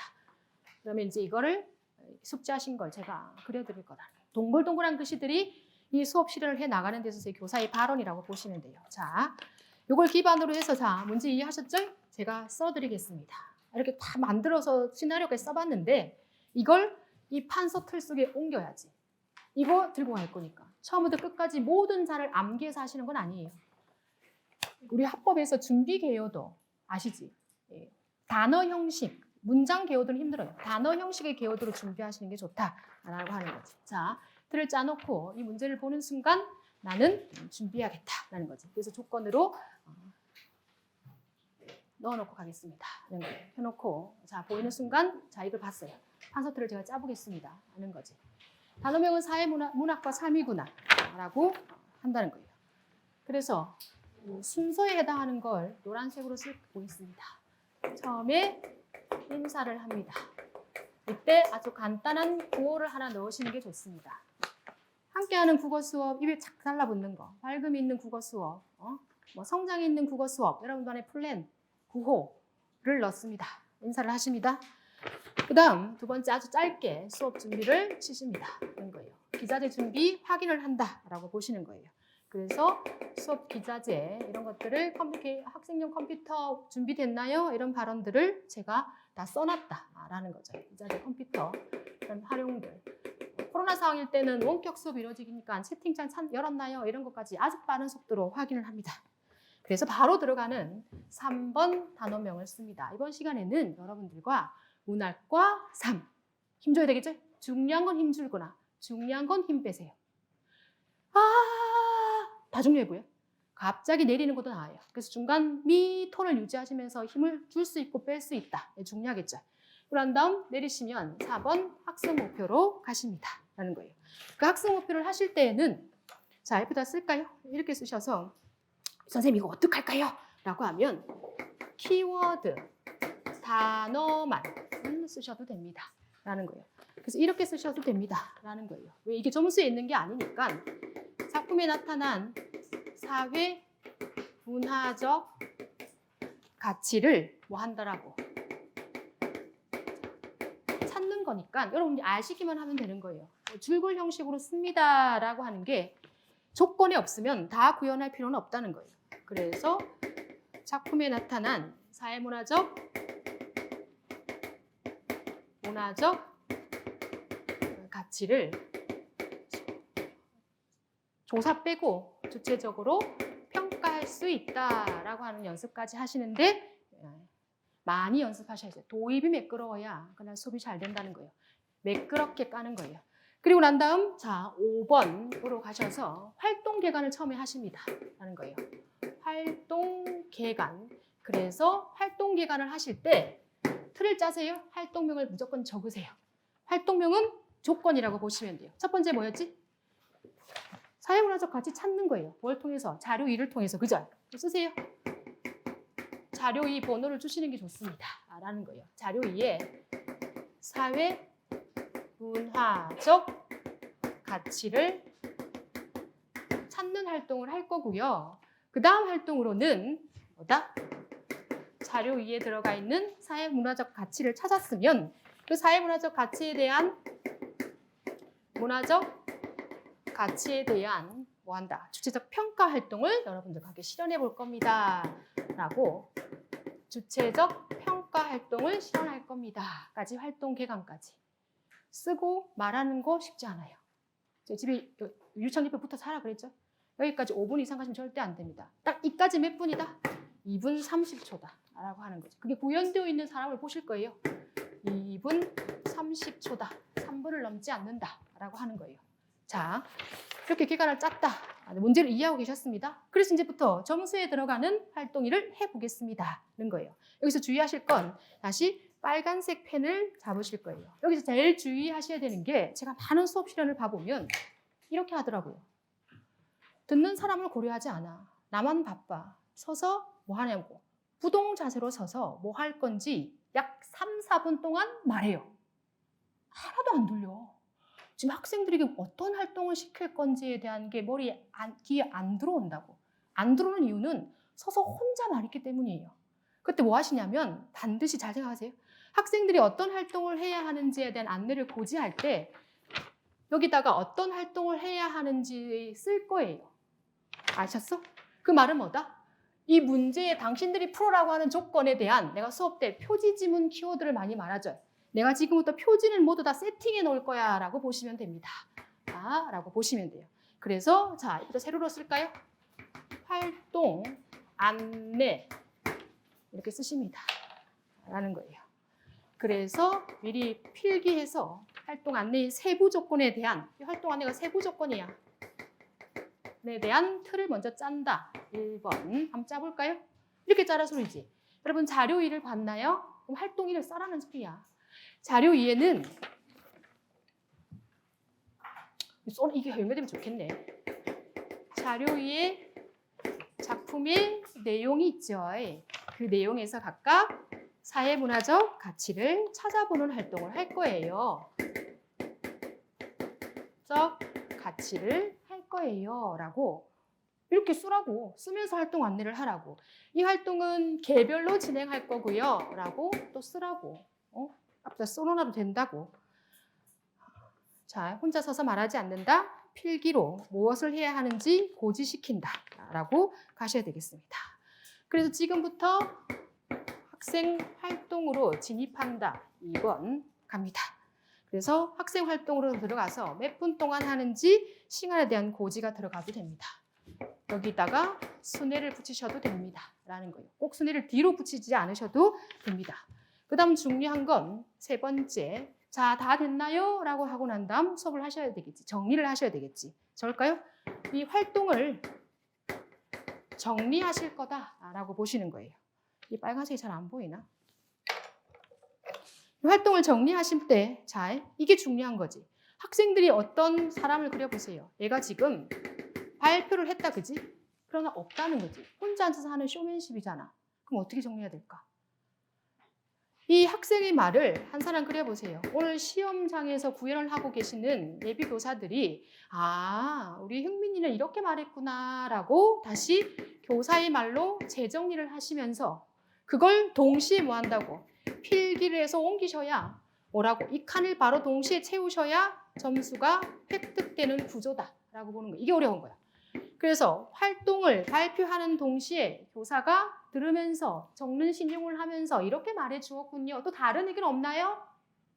그러면 이제 이거를 숙지하신 걸 제가 그려드릴 거다. 동글동글한 글씨들이 이 수업 실현을 해 나가는 데 있어서의 교사의 발언이라고 보시면 돼요. 자, 이걸 기반으로 해서 자 문제 이해하셨죠? 제가 써드리겠습니다. 이렇게 다 만들어서 시나리오까지 써봤는데 이걸 이 판서 틀 속에 옮겨야지. 이거 들고 갈 거니까. 처음부터 끝까지 모든 자를 암기해서 하시는 건 아니에요. 우리 합법에서 준비 개요도 아시지? 예. 단어 형식, 문장 개요도는 힘들어요. 단어 형식의 개요도로 준비하시는 게 좋다라고 하는 거지. 자, 틀을 짜놓고 이 문제를 보는 순간 나는 준비해야겠다라는 거지. 그래서 조건으로 넣어놓고 가겠습니다. 이렇게 해놓고 자 보이는 순간 자 이걸 봤어요. 판서트를 제가 짜보겠습니다. 하는 거지. 단어명은 사회문학과 3위구나 라고 한다는 거예요. 그래서 순서에 해당하는 걸 노란색으로 쓰고 있습니다. 처음에 인사를 합니다. 이때 아주 간단한 구호를 하나 넣으시는 게 좋습니다. 함께하는 국어 수업, 입에 착 달라붙는 거, 밝음이 있는 국어 수업, 뭐 성장이 있는 국어 수업, 여러분들의 플랜, 구호를 넣습니다. 인사를 하십니다. 그 다음 두 번째 아주 짧게 수업 준비를 치십니다. 그런 거예요. 기자재 준비 확인을 한다라고 보시는 거예요. 그래서 수업 기자재 이런 것들을 학생용 컴퓨터 준비됐나요? 이런 발언들을 제가 다 써놨다라는 거죠. 기자재 컴퓨터 이런 활용들. 코로나 상황일 때는 원격 수업 이루어지니까 채팅창 열었나요? 이런 것까지 아주 빠른 속도로 확인을 합니다. 그래서 바로 들어가는 3번 단어명을 씁니다. 이번 시간에는 여러분들과 문학과 3. 힘줘야 되겠죠? 중요한 건 힘줄거나 중요한 건 힘 빼세요. 다 중요하고요. 갑자기 내리는 것도 나아요. 그래서 중간 미 톤을 유지하시면서 힘을 줄 수 있고 뺄 수 있다. 중요하겠죠. 그런 다음 내리시면 4번 학습 목표로 가십니다. 라는 거예요. 그 학습 목표를 하실 때에는 자, F다 쓸까요? 이렇게 쓰셔서 선생님 이거 어떡할까요? 라고 하면 키워드, 단어만 쓰셔도 됩니다. 라는 거예요. 그래서 이렇게 쓰셔도 됩니다. 라는 거예요. 왜 이게 점수에 있는 게 아니니까 작품에 나타난 사회, 문화적 가치를 뭐 한다라고 찾는 거니까 여러분이 아시기만 하면 되는 거예요. 줄글 형식으로 씁니다라고 하는 게 조건이 없으면 다 구현할 필요는 없다는 거예요. 그래서 작품에 나타난 사회문화적 가치를 조사 빼고 주체적으로 평가할 수 있다라고 하는 연습까지 하시는데 많이 연습하셔야죠. 도입이 매끄러워야 그날 수업이 잘 된다는 거예요. 매끄럽게 까는 거예요. 그리고 난 다음 자 5번으로 가셔서 활동 개관을 처음에 하십니다. 라는 거예요. 활동 개관. 그래서 활동 개관을 하실 때 틀을 짜세요. 활동명을 무조건 적으세요. 활동명은 조건이라고 보시면 돼요. 첫 번째 뭐였지? 사회문화적 가치 찾는 거예요. 뭘 통해서? 자료 2를 통해서. 그죠? 쓰세요. 자료 2 번호를 주시는 게 좋습니다. 라는 거예요. 자료 2에 사회, 문화적 가치를 찾는 활동을 할 거고요. 그 다음 활동으로는 뭐다? 자료 2에 들어가 있는 사회, 문화적 가치를 찾았으면 그 사회, 문화적 가치에 대한 뭐 한다? 주체적 평가 활동을 여러분들과 함께 실현해 볼 겁니다. 라고 주체적 평가 활동을 실현할 겁니다. 까지 활동 개관까지. 쓰고 말하는 거 쉽지 않아요. 제 집에 유치원 옆에 붙어서 하라 그랬죠? 여기까지 5분 이상 가시면 절대 안 됩니다. 딱 이까지 몇 분이다? 2분 30초다. 라고 하는 거죠. 그게 구현되어 있는 사람을 보실 거예요. 2분 30초다. 3분을 넘지 않는다. 라고 하는 거예요. 자, 이렇게 기간을 짰다. 문제를 이해하고 계셨습니다. 그래서 이제부터 점수에 들어가는 활동일을 해보겠습니다. 는 거예요. 여기서 주의하실 건 다시 빨간색 펜을 잡으실 거예요. 여기서 제일 주의하셔야 되는 게 제가 많은 수업 실현을 봐보면 이렇게 하더라고요. 듣는 사람을 고려하지 않아. 나만 바빠. 서서 뭐 하냐고. 부동 자세로 서서 뭐 할 건지 약 3, 4분 동안 말해요. 하나도 안 들려. 지금 학생들에게 어떤 활동을 시킬 건지에 대한 게 귀에 안 들어온다고. 안 들어오는 이유는 서서 혼자 말했기 때문이에요. 그때 뭐 하시냐면 반드시 잘 생각하세요. 학생들이 어떤 활동을 해야 하는지에 대한 안내를 고지할 때 여기다가 어떤 활동을 해야 하는지 쓸 거예요. 아셨어? 그 말은 뭐다? 이 문제에 당신들이 풀어라고 하는 조건에 대한 내가 수업 때 표지 지문 키워드를 많이 말하죠. 내가 지금부터 표지를 모두 다 세팅해 놓을 거야 라고 보시면 됩니다. 라고 보시면 돼요. 그래서 자, 이부터 세로로 쓸까요? 활동, 안내 이렇게 쓰십니다. 라는 거예요. 그래서 미리 필기해서 활동 안내의 세부 조건에 대한 활동 안내가 세부 조건이야. 에 대한 틀을 먼저 짠다. 1번 한번 짜볼까요? 이렇게 짜라 소리지. 여러분 자료 2를 봤나요? 그럼 활동 1을 써라는 소리야. 자료 2에는 이게 연결되면 좋겠네. 자료 2에 작품의 내용이 있죠. 그 내용에서 각각 사회문화적 가치를 찾아보는 활동을 할 거예요. 가치를 할 거예요. 라고 이렇게 쓰라고, 쓰면서 활동 안내를 하라고. 이 활동은 개별로 진행할 거고요. 라고 또 쓰라고. 앞에다 써놓아도 된다고. 자, 혼자 서서 말하지 않는다. 필기로 무엇을 해야 하는지 고지시킨다. 라고 가셔야 되겠습니다. 그래서 지금부터 학생 활동으로 진입한다. 2번 갑니다. 그래서 학생 활동으로 들어가서 몇 분 동안 하는지 시간에 대한 고지가 들어가도 됩니다. 여기다가 순회를 붙이셔도 됩니다. 라는 거예요. 꼭 순회를 뒤로 붙이지 않으셔도 됩니다. 그 다음 중요한 건 세 번째. 자, 다 됐나요? 라고 하고 난 다음 수업을 하셔야 되겠지. 정리를 하셔야 되겠지. 저럴까요? 이 활동을 정리하실 거다라고 보시는 거예요. 이 빨간색이 잘 안 보이나? 활동을 정리하실 때, 자, 이게 중요한 거지. 학생들이 어떤 사람을 그려보세요. 얘가 지금 발표를 했다, 그지? 그러나 없다는 거지. 혼자 앉아서 하는 쇼맨십이잖아. 그럼 어떻게 정리해야 될까? 이 학생의 말을 한 사람 그려보세요. 오늘 시험장에서 구현을 하고 계시는 예비 교사들이 우리 흥민이는 이렇게 말했구나 라고 다시 교사의 말로 재정리를 하시면서 그걸 동시에 뭐 한다고? 필기를 해서 옮기셔야 뭐라고? 이 칸을 바로 동시에 채우셔야 점수가 획득되는 구조다라고 보는 거예요. 이게 어려운 거야. 그래서 활동을 발표하는 동시에 교사가 들으면서 적는 신용을 하면서 이렇게 말해 주었군요. 또 다른 의견 없나요?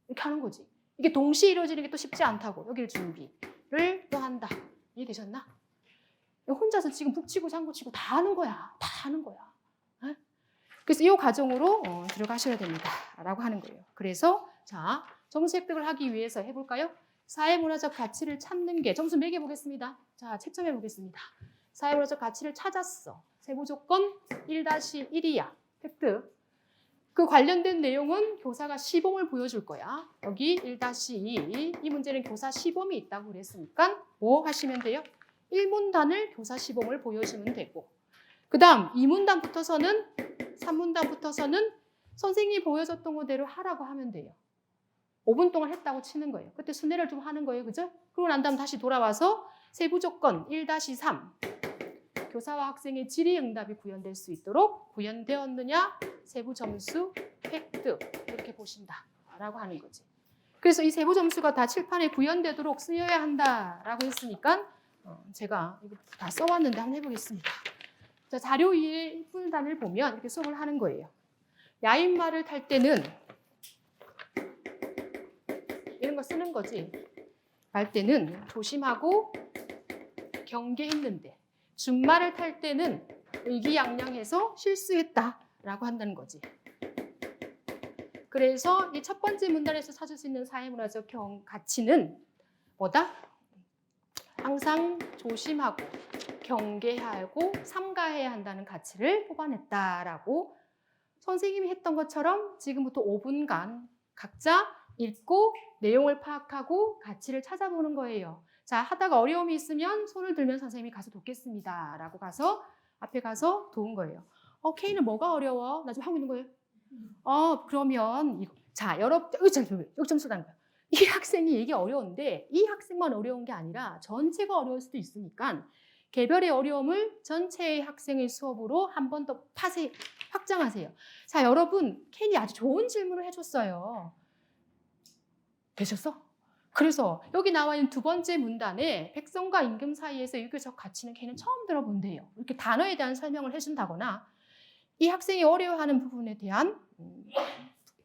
이렇게 하는 거지. 이게 동시에 이루어지는 게 또 쉽지 않다고. 여기를 준비를 또 한다. 이해되셨나? 혼자서 지금 북치고 장구치고 다 하는 거야. 다 하는 거야. 에? 그래서 이 과정으로 들어가셔야 됩니다. 라고 하는 거예요. 그래서 자, 점수 획득을 하기 위해서 해볼까요? 사회문화적 가치를 찾는 게 점수 매겨보겠습니다. 자, 채점해 보겠습니다. 사회문화적 가치를 찾았어. 세부조건 1-1이야. 획득. 그 관련된 내용은 교사가 시범을 보여줄 거야. 여기 1-2. 이 문제는 교사 시범이 있다고 그랬으니까 뭐 하시면 돼요? 1문단을 교사 시범을 보여주면 되고 그 다음 2문단부터서는 3문단부터서는 선생님이 보여줬던 그대로 하라고 하면 돼요. 5분 동안 했다고 치는 거예요. 그때 순회를 좀 하는 거예요. 그죠? 그러고 난 다음 다시 돌아와서 세부조건 1-3. 교사와 학생의 질의응답이 구현될 수 있도록 구현되었느냐 세부 점수 획득 이렇게 보신다라고 하는 거지. 그래서 이 세부 점수가 다 칠판에 구현되도록 쓰여야 한다라고 했으니까 제가 이거 다 써왔는데 한번 해보겠습니다. 자, 자료 위에 1분단을 보면 이렇게 수업을 하는 거예요. 야인말을 탈 때는 이런 거 쓰는 거지. 갈 때는 조심하고 경계했는데 준말을 탈 때는 의기양양해서 실수했다라고 한다는 거지. 그래서 이 첫 번째 문단에서 찾을 수 있는 사회문화적 가치는 뭐다? 항상 조심하고 경계하고 삼가해야 한다는 가치를 뽑아냈다라고 선생님이 했던 것처럼 지금부터 5분간 각자 읽고 내용을 파악하고 가치를 찾아보는 거예요. 자, 하다가 어려움이 있으면 손을 들면 선생님이 가서 돕겠습니다. 라고 가서 앞에 가서 도운 거예요. K는 뭐가 어려워? 나 지금 하고 있는 거예요. 그러면 이거. 자, 여러분, 여기 좀 쓰다는 거야. 이 학생이 이게 어려운데 이 학생만 어려운 게 아니라 전체가 어려울 수도 있으니까 개별의 어려움을 전체의 학생의 수업으로 한 번 더 확장하세요. 자, 여러분, 켄이 아주 좋은 질문을 해줬어요. 되셨어? 그래서 여기 나와 있는 두 번째 문단에 백성과 임금 사이에서 유교적 가치는 걔는 처음 들어본대요. 이렇게 단어에 대한 설명을 해준다거나 이 학생이 어려워하는 부분에 대한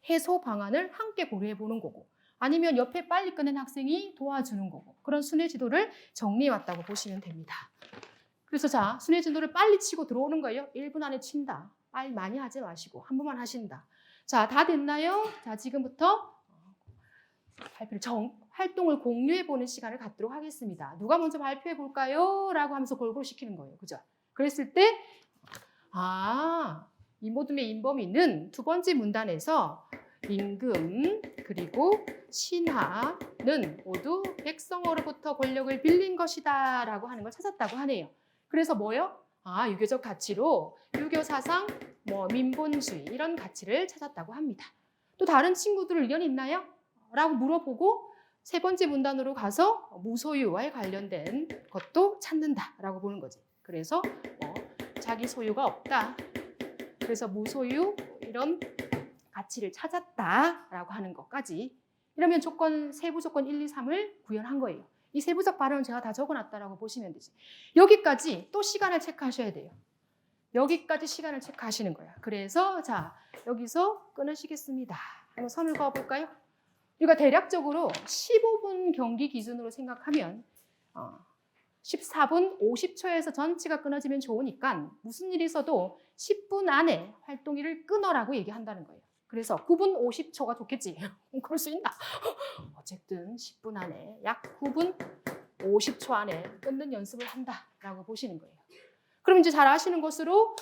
해소 방안을 함께 고려해 보는 거고 아니면 옆에 빨리 끝낸 학생이 도와주는 거고 그런 순회 지도를 정리해 왔다고 보시면 됩니다. 그래서 자, 순회 지도를 빨리 치고 들어오는 거예요. 1분 안에 친다. 빨리 많이 하지 마시고 한 번만 하신다. 자, 다 됐나요? 자, 지금부터 활동을 공유해보는 시간을 갖도록 하겠습니다. 누가 먼저 발표해볼까요? 라고 하면서 골고루 시키는 거예요. 그죠? 그랬을 때, 이 모둠의 인범위는 두 번째 문단에서 임금 그리고 신하는 모두 백성으로부터 권력을 빌린 것이다 라고 하는 걸 찾았다고 하네요. 그래서 뭐요? 유교적 가치로 유교 사상, 민본주의 이런 가치를 찾았다고 합니다. 또 다른 친구들 의견 있나요? 라고 물어보고 세 번째 문단으로 가서 무소유와에 관련된 것도 찾는다라고 보는 거지. 그래서 자기 소유가 없다. 그래서 무소유 이런 가치를 찾았다라고 하는 것까지. 이러면 조건 세부 조건 1, 2, 3을 구현한 거예요. 이 세부적 발언은 제가 다 적어놨다라고 보시면 되지. 여기까지 또 시간을 체크하셔야 돼요. 여기까지 시간을 체크하시는 거야. 그래서 자 여기서 끊으시겠습니다. 한번 선을 그어볼까요? 우리가 대략적으로 15분 경기 기준으로 생각하면 14분 50초에서 전치가 끊어지면 좋으니까 무슨 일이 있어도 10분 안에 활동일을 끊어라고 얘기한다는 거예요. 그래서 9분 50초가 좋겠지. 그럴 수 있나? 어쨌든 10분 안에 약 9분 50초 안에 끊는 연습을 한다라고 보시는 거예요. 그럼 이제 잘 아시는 것으로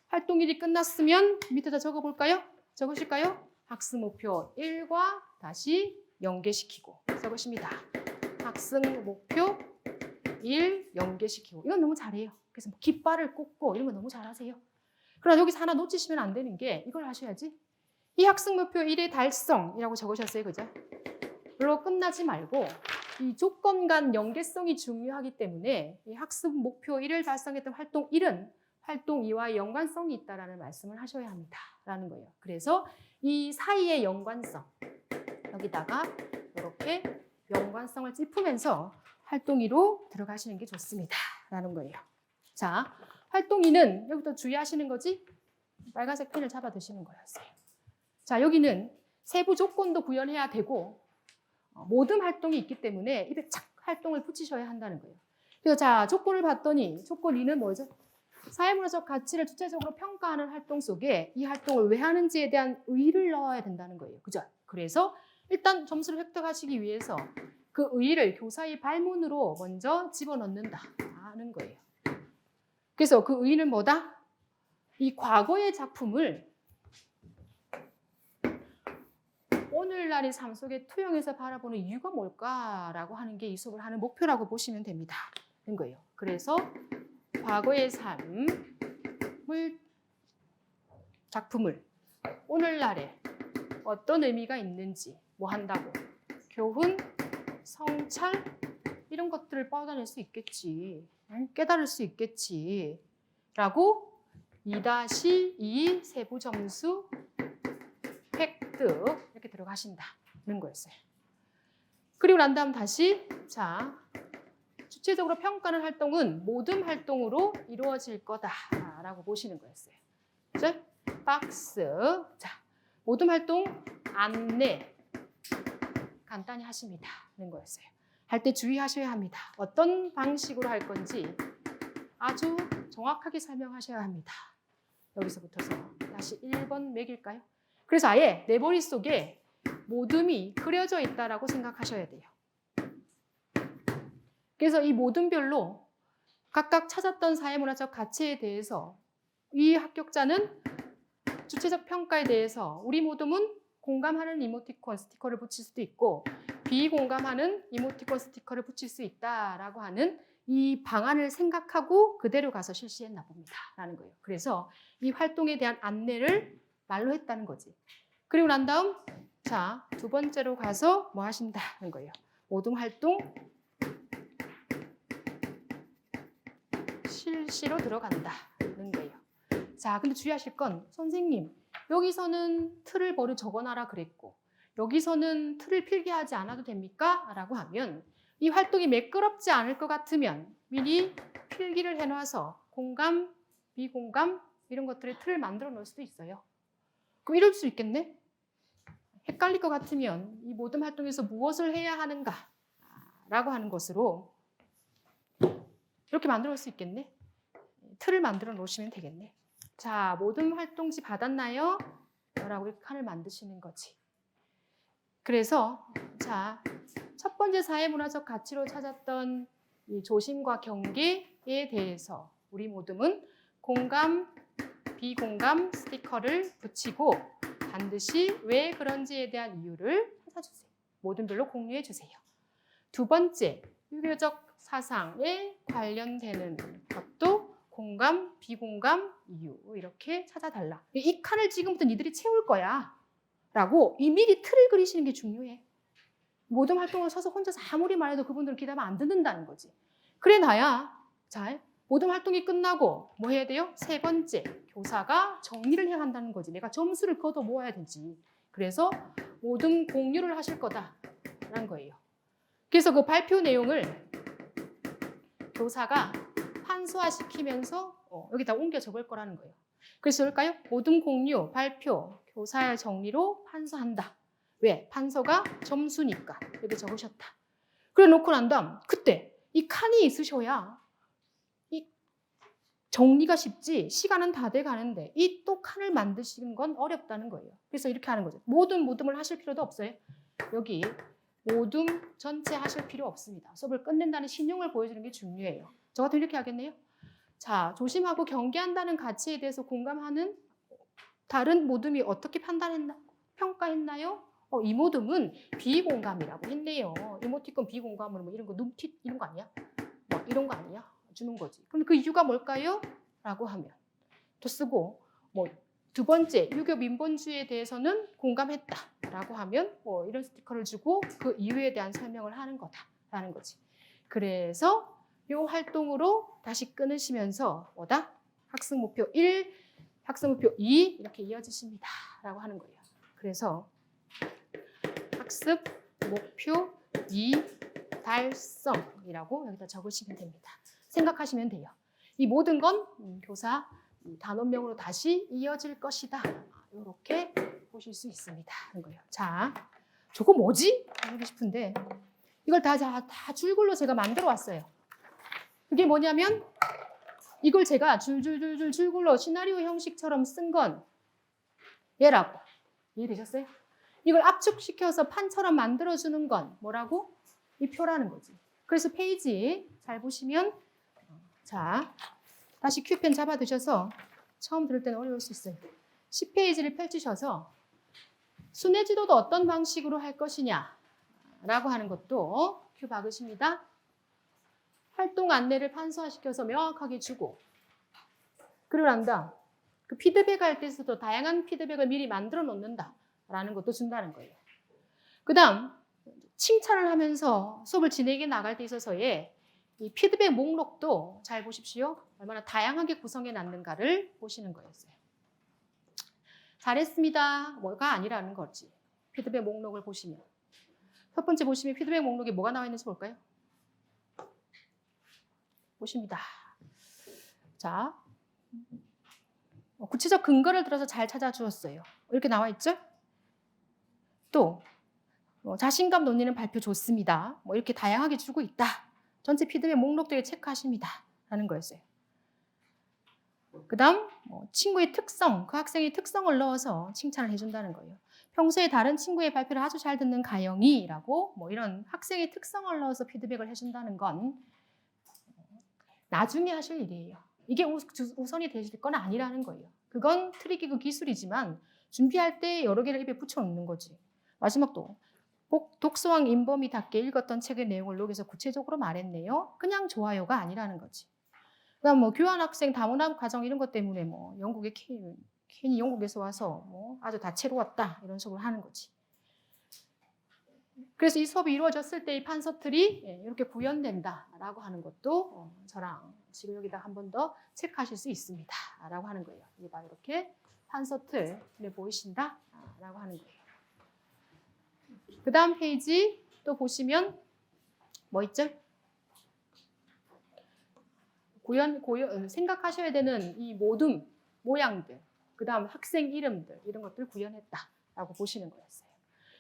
활동일이 끝났으면 밑에다 적어볼까요? 적으실까요? 학습 목표 1과 다시 연계시키고 적으십니다. 학습 목표 1 연계시키고. 이건 너무 잘해요. 그래서 깃발을 꽂고 이런 거 너무 잘하세요. 그러나 여기서 하나 놓치시면 안 되는 게 이걸 하셔야지. 이 학습 목표 1의 달성이라고 적으셨어요. 그죠? 로 끝나지 말고 이 조건 간 연계성이 중요하기 때문에 이 학습 목표 1을 달성했던 활동 1은 활동 2와의 연관성이 있다라는 말씀을 하셔야 합니다. 라는 거예요. 그래서 이 사이의 연관성 여기다가 이렇게 연관성을 짚으면서 활동 2로 들어가시는 게 좋습니다. 라는 거예요. 자, 활동 2는 여기부터 주의하시는 거지? 빨간색 펜을 잡아 드시는 거였어요. 자, 여기는 세부 조건도 구현해야 되고 모든 활동이 있기 때문에 입에 착 활동을 붙이셔야 한다는 거예요. 그래서 자, 조건을 봤더니 조건 2는 뭐죠? 사회문화적 가치를 주체적으로 평가하는 활동 속에 이 활동을 왜 하는지에 대한 의의를 넣어야 된다는 거예요. 그죠? 그래서 일단 점수를 획득하시기 위해서 그 의의를 교사의 발문으로 먼저 집어넣는다는 거예요. 그래서 그 의의는 뭐다? 이 과거의 작품을 오늘날의 삶 속에 투영해서 바라보는 이유가 뭘까라고 하는 게 이 수업을 하는 목표라고 보시면 됩니다. 된 거예요. 그래서 과거의 삶을 작품을 오늘날에 어떤 의미가 있는지 뭐 한다고 교훈, 성찰 이런 것들을 뻗어낼 수 있겠지. 깨달을 수 있겠지. 라고 2-2 세부 점수 획득 이렇게 들어가신다는 거였어요. 그리고 난 다음 다시 자 주체적으로 평가하는 활동은 모든 활동으로 이루어질 거다라고 보시는 거였어요. 그죠? 박스 자 모든 활동 안내 간단히 하십니다는 거였어요. 할 때 주의하셔야 합니다. 어떤 방식으로 할 건지 아주 정확하게 설명하셔야 합니다. 여기서부터서 다시 1번 맥일까요? 그래서 아예 내 머릿속에 모둠이 그려져 있다라고 생각하셔야 돼요. 그래서 이 모둠별로 각각 찾았던 사회문화적 가치에 대해서 이 합격자는 주체적 평가에 대해서 우리 모둠은 공감하는 이모티콘 스티커를 붙일 수도 있고 비공감하는 이모티콘 스티커를 붙일 수 있다라고 하는 이 방안을 생각하고 그대로 가서 실시했나 봅니다. 라는 거예요. 그래서 이 활동에 대한 안내를 말로 했다는 거지. 그리고 난 다음 자, 두 번째로 가서 뭐 하신다는 거예요. 모둠 활동 실시로 들어간다는 거예요. 자, 근데 주의하실 건 선생님 여기서는 틀을 버려 적어놔라 그랬고 여기서는 틀을 필기하지 않아도 됩니까? 라고 하면 이 활동이 매끄럽지 않을 것 같으면 미리 필기를 해놔서 공감, 비공감 이런 것들의 틀을 만들어 놓을 수도 있어요. 그럼 이럴 수 있겠네? 헷갈릴 것 같으면 이 모든 활동에서 무엇을 해야 하는가? 라고 하는 것으로 이렇게 만들어 놓을 수 있겠네? 틀을 만들어 놓으시면 되겠네. 자, 모든 활동지 받았나요? 라고 이렇게 칸을 만드시는 거지. 그래서 자, 첫 번째 사회문화적 가치로 찾았던 이 조심과 경계에 대해서 우리 모둠은 공감, 비공감 스티커를 붙이고 반드시 왜 그런지에 대한 이유를 찾아주세요. 모둠별로 공유해 주세요. 두 번째, 유교적 사상에 관련되는 것도 공감, 비공감, 이유 이렇게 찾아달라. 이 칸을 지금부터 니들이 채울 거야 라고 이 미리 틀을 그리시는 게 중요해. 모든 활동을 서서 혼자서 아무리 말해도 그분들은 기다면 안 듣는다는 거지. 그래 놔야 잘 모든 활동이 끝나고 뭐 해야 돼요? 세 번째, 교사가 정리를 해야 한다는 거지. 내가 점수를 걷어 모아야 되지. 그래서 모든 공유를 하실 거다라는 거예요. 그래서 그 발표 내용을 교사가 판서화시키면서 여기다 옮겨 적을 거라는 거예요. 그래서 볼까요? 모든 공유, 발표, 교사의 정리로 판서한다. 왜? 판서가 점수니까 이렇게 적으셨다. 그래 놓고 난 다음 그때 이 칸이 있으셔야 이 정리가 쉽지 시간은 다 돼 가는데 이 또 칸을 만드시는 건 어렵다는 거예요. 그래서 이렇게 하는 거죠. 모둠을 하실 필요도 없어요. 여기 모둠 전체 하실 필요 없습니다. 수업을 끝낸다는 신용을 보여주는 게 중요해요. 저 같으면 이렇게 하겠네요. 자, 조심하고 경계한다는 가치에 대해서 공감하는 다른 모둠이 어떻게 평가했나요? 이 모둠은 비공감이라고 했네요. 이모티콘 비공감으로 뭐 이런 거 눈빛 이런 거 아니야? 뭐 이런 거 아니야? 주는 거지. 그럼 그 이유가 뭘까요? 라고 하면 또 쓰고 뭐 두 번째 유교 민본주의에 대해서는 공감했다라고 하면 뭐 이런 스티커를 주고 그 이유에 대한 설명을 하는 거다라는 거지. 그래서 이 활동으로 다시 끊으시면서 뭐다? 학습 목표 1, 학습 목표 2 이렇게 이어지십니다라고 하는 거예요. 그래서 학습 목표 2 달성이라고 여기다 적으시면 됩니다. 생각하시면 돼요. 이 모든 건 교사 단원명으로 다시 이어질 것이다. 이렇게 보실 수 있습니다. 하는 거예요. 자, 저거 뭐지? 하고 싶은데 이걸 다 줄글로 제가 만들어 왔어요. 그게 뭐냐면 이걸 제가 줄글로 시나리오 형식처럼 쓴 건 얘라고. 이해되셨어요? 이걸 압축시켜서 판처럼 만들어주는 건 뭐라고? 이 표라는 거지. 그래서 페이지 잘 보시면 자, 다시 큐펜 잡아두셔서 처음 들을 때는 어려울 수 있어요. 10페이지를 펼치셔서 순회 지도도 어떤 방식으로 할 것이냐 라고 하는 것도 큐 박으십니다. 활동 안내를 판서화시켜서 명확하게 주고 그러고 난 다음 그 피드백 할 때서도 다양한 피드백을 미리 만들어 놓는다 라는 것도 준다는 거예요. 그 다음 칭찬을 하면서 수업을 진행해 나갈 때 있어서의 이 피드백 목록도 잘 보십시오. 얼마나 다양하게 구성해 놨는가를 보시는 거였어요. 잘했습니다. 뭐가 아니라는 거지. 피드백 목록을 보시면. 첫 번째 보시면 피드백 목록에 뭐가 나와 있는지 볼까요? 보십니다. 자, 구체적 근거를 들어서 잘 찾아주었어요. 이렇게 나와 있죠? 또 자신감 논리는 발표 좋습니다. 뭐 이렇게 다양하게 주고 있다. 전체 피드백 목록들에 체크하십니다. 라는 거였어요. 그 다음 친구의 특성, 그 학생의 특성을 넣어서 칭찬을 해준다는 거예요. 평소에 다른 친구의 발표를 아주 잘 듣는 가영이라고 뭐 이런 학생의 특성을 넣어서 피드백을 해준다는 건 나중에 하실 일이에요. 이게 우선이 되실 건 아니라는 거예요. 그건 트릭이고 기술이지만 준비할 때 여러 개를 입에 붙여놓는 거지. 마지막도 독서왕 임범이답게 읽었던 책의 내용을 녹여서 구체적으로 말했네요. 그냥 좋아요가 아니라는 거지. 그다음 뭐 교환학생 다문화 가정 이런 것 때문에 뭐 영국에 괜히 영국에서 와서 뭐 아주 다채로웠다 이런 식으로 하는 거지. 그래서 이 수업이 이루어졌을 때 이 판서틀이 이렇게 구현된다라고 하는 것도 저랑 지금 여기다 한 번 더 체크하실 수 있습니다라고 하는 거예요. 이렇게 판서틀에 보이신다라고 하는 거예요. 그 다음 페이지 또 보시면 뭐 있죠? 생각하셔야 되는 이 모둠 모양들, 그 다음 학생 이름들 이런 것들 구현했다라고 보시는 거였어요.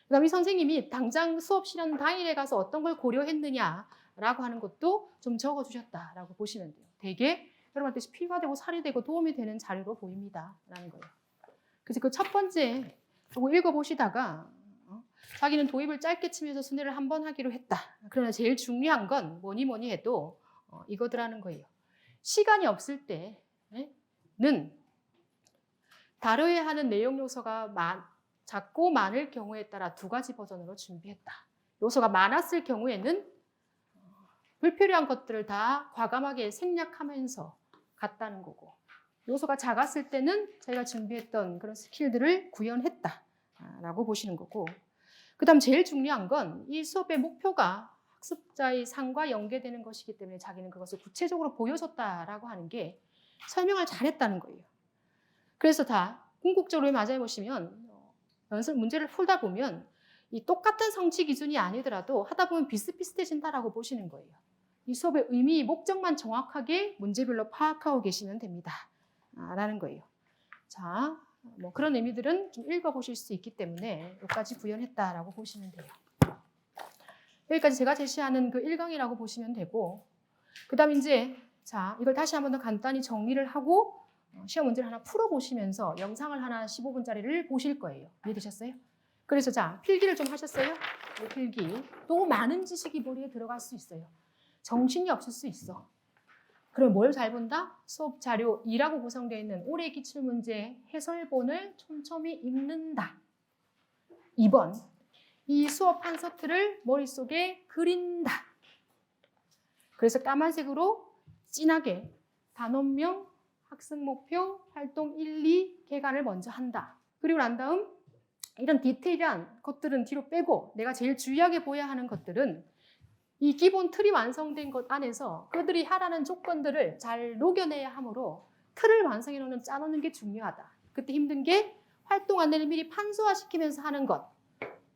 그 다음 이 선생님이 당장 수업 실현 당일에 가서 어떤 걸 고려했느냐라고 하는 것도 좀 적어주셨다라고 보시면 돼요. 되게 여러분한테 피가 되고 살이 되고 도움이 되는 자료로 보입니다라는 거예요. 그래서 그 첫 번째 이거 읽어보시다가 자기는 도입을 짧게 치면서 순회를 한 번 하기로 했다. 그러나 제일 중요한 건 뭐니 해도 이거더라는 거예요. 시간이 없을 때는 다뤄야 하는 내용 요소가 작고 많을 경우에 따라 두 가지 버전으로 준비했다. 요소가 많았을 경우에는 불필요한 것들을 다 과감하게 생략하면서 갔다는 거고, 요소가 작았을 때는 저희가 준비했던 그런 스킬들을 구현했다라고 보시는 거고, 그 다음 제일 중요한 건 이 수업의 목표가 학습자의 삶과 연계되는 것이기 때문에 자기는 그것을 구체적으로 보여줬다라고 하는 게 설명을 잘했다는 거예요. 그래서 다 궁극적으로 맞아해 보시면 연습 문제를 풀다 보면 이 똑같은 성취 기준이 아니더라도 하다 보면 비슷비슷해진다라고 보시는 거예요. 이 수업의 의미, 목적만 정확하게 문제별로 파악하고 계시면 됩니다. 라는 거예요. 자, 뭐 그런 의미들은 좀 읽어보실 수 있기 때문에 여기까지 구현했다라고 보시면 돼요. 여기까지 제가 제시하는 그 1강이라고 보시면 되고, 그 다음 이제 자 이걸 다시 한번 더 간단히 정리를 하고 시험 문제를 하나 풀어보시면서 영상을 하나 15분짜리를 보실 거예요. 이해되셨어요? 그래서 자 필기를 좀 하셨어요? 필기. 또 많은 지식이 머리에 들어갈 수 있어요. 정신이 없을 수 있어. 그럼 뭘 잘 본다? 수업 자료 2라고 구성되어 있는 올해 기출문제 해설본을 촘촘히 읽는다. 2번, 이 수업 한서트를 머릿속에 그린다. 그래서 까만색으로 진하게 단원명, 학습 목표, 활동 1, 2 개관을 먼저 한다. 그리고 난 다음 이런 디테일한 것들은 뒤로 빼고 내가 제일 주의하게 보여야 하는 것들은 이 기본 틀이 완성된 것 안에서 그들이 하라는 조건들을 잘 녹여내야 하므로 틀을 완성해 놓는 짜놓는 게 중요하다. 그때 힘든 게 활동 안내를 미리 판소화시키면서 하는 것.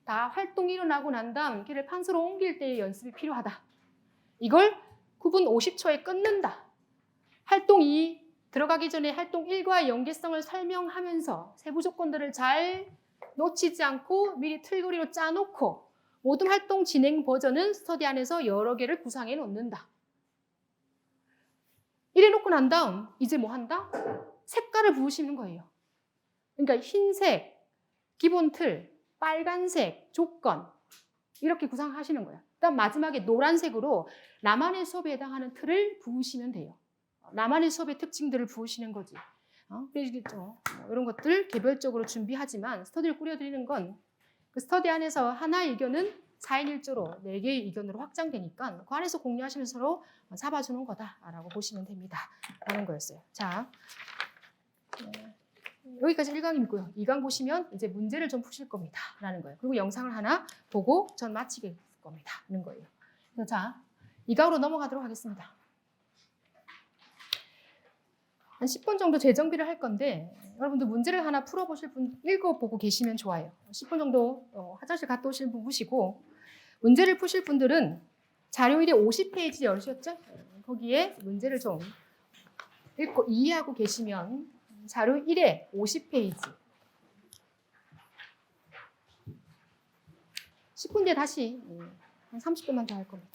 다 활동이 일어나고 난 다음 걔를 판소로 옮길 때의 연습이 필요하다. 이걸 9분 50초에 끊는다. 활동 2 들어가기 전에 활동 1과의 연계성을 설명하면서 세부 조건들을 잘 놓치지 않고 미리 틀거리로 짜놓고 모든 활동 진행 버전은 스터디 안에서 여러 개를 구상해 놓는다. 이래 놓고 난 다음 이제 뭐 한다? 색깔을 부으시는 거예요. 그러니까 흰색, 기본 틀, 빨간색, 조건 이렇게 구상하시는 거예요. 그다음 마지막에 노란색으로 나만의 수업에 해당하는 틀을 부으시면 돼요. 나만의 수업의 특징들을 부으시는 거지. 그래서 이런 것들 개별적으로 준비하지만 스터디를 꾸려드리는 건 그 스터디 안에서 하나의 의견은 4인 1조로 4개의 의견으로 확장되니까 그 안에서 공유하시면서 서로 잡아주는 거다라고 보시면 됩니다. 라는 거였어요. 자, 여기까지 1강이고요. 2강 보시면 이제 문제를 좀 푸실 겁니다. 라는 거예요. 그리고 영상을 하나 보고 전 마치게 될 겁니다. 라는 거예요. 자, 2강으로 넘어가도록 하겠습니다. 한 10분 정도 재정비를 할 건데 여러분들 문제를 하나 풀어보실 분 읽어보고 계시면 좋아요. 10분 정도 화장실 갔다 오실 분 보시고 문제를 푸실 분들은 자료 1에 50페이지 열으셨죠? 거기에 문제를 좀 읽고 이해하고 계시면 자료 1에 50페이지 10분 뒤에 다시 한 30분만 더 할 겁니다.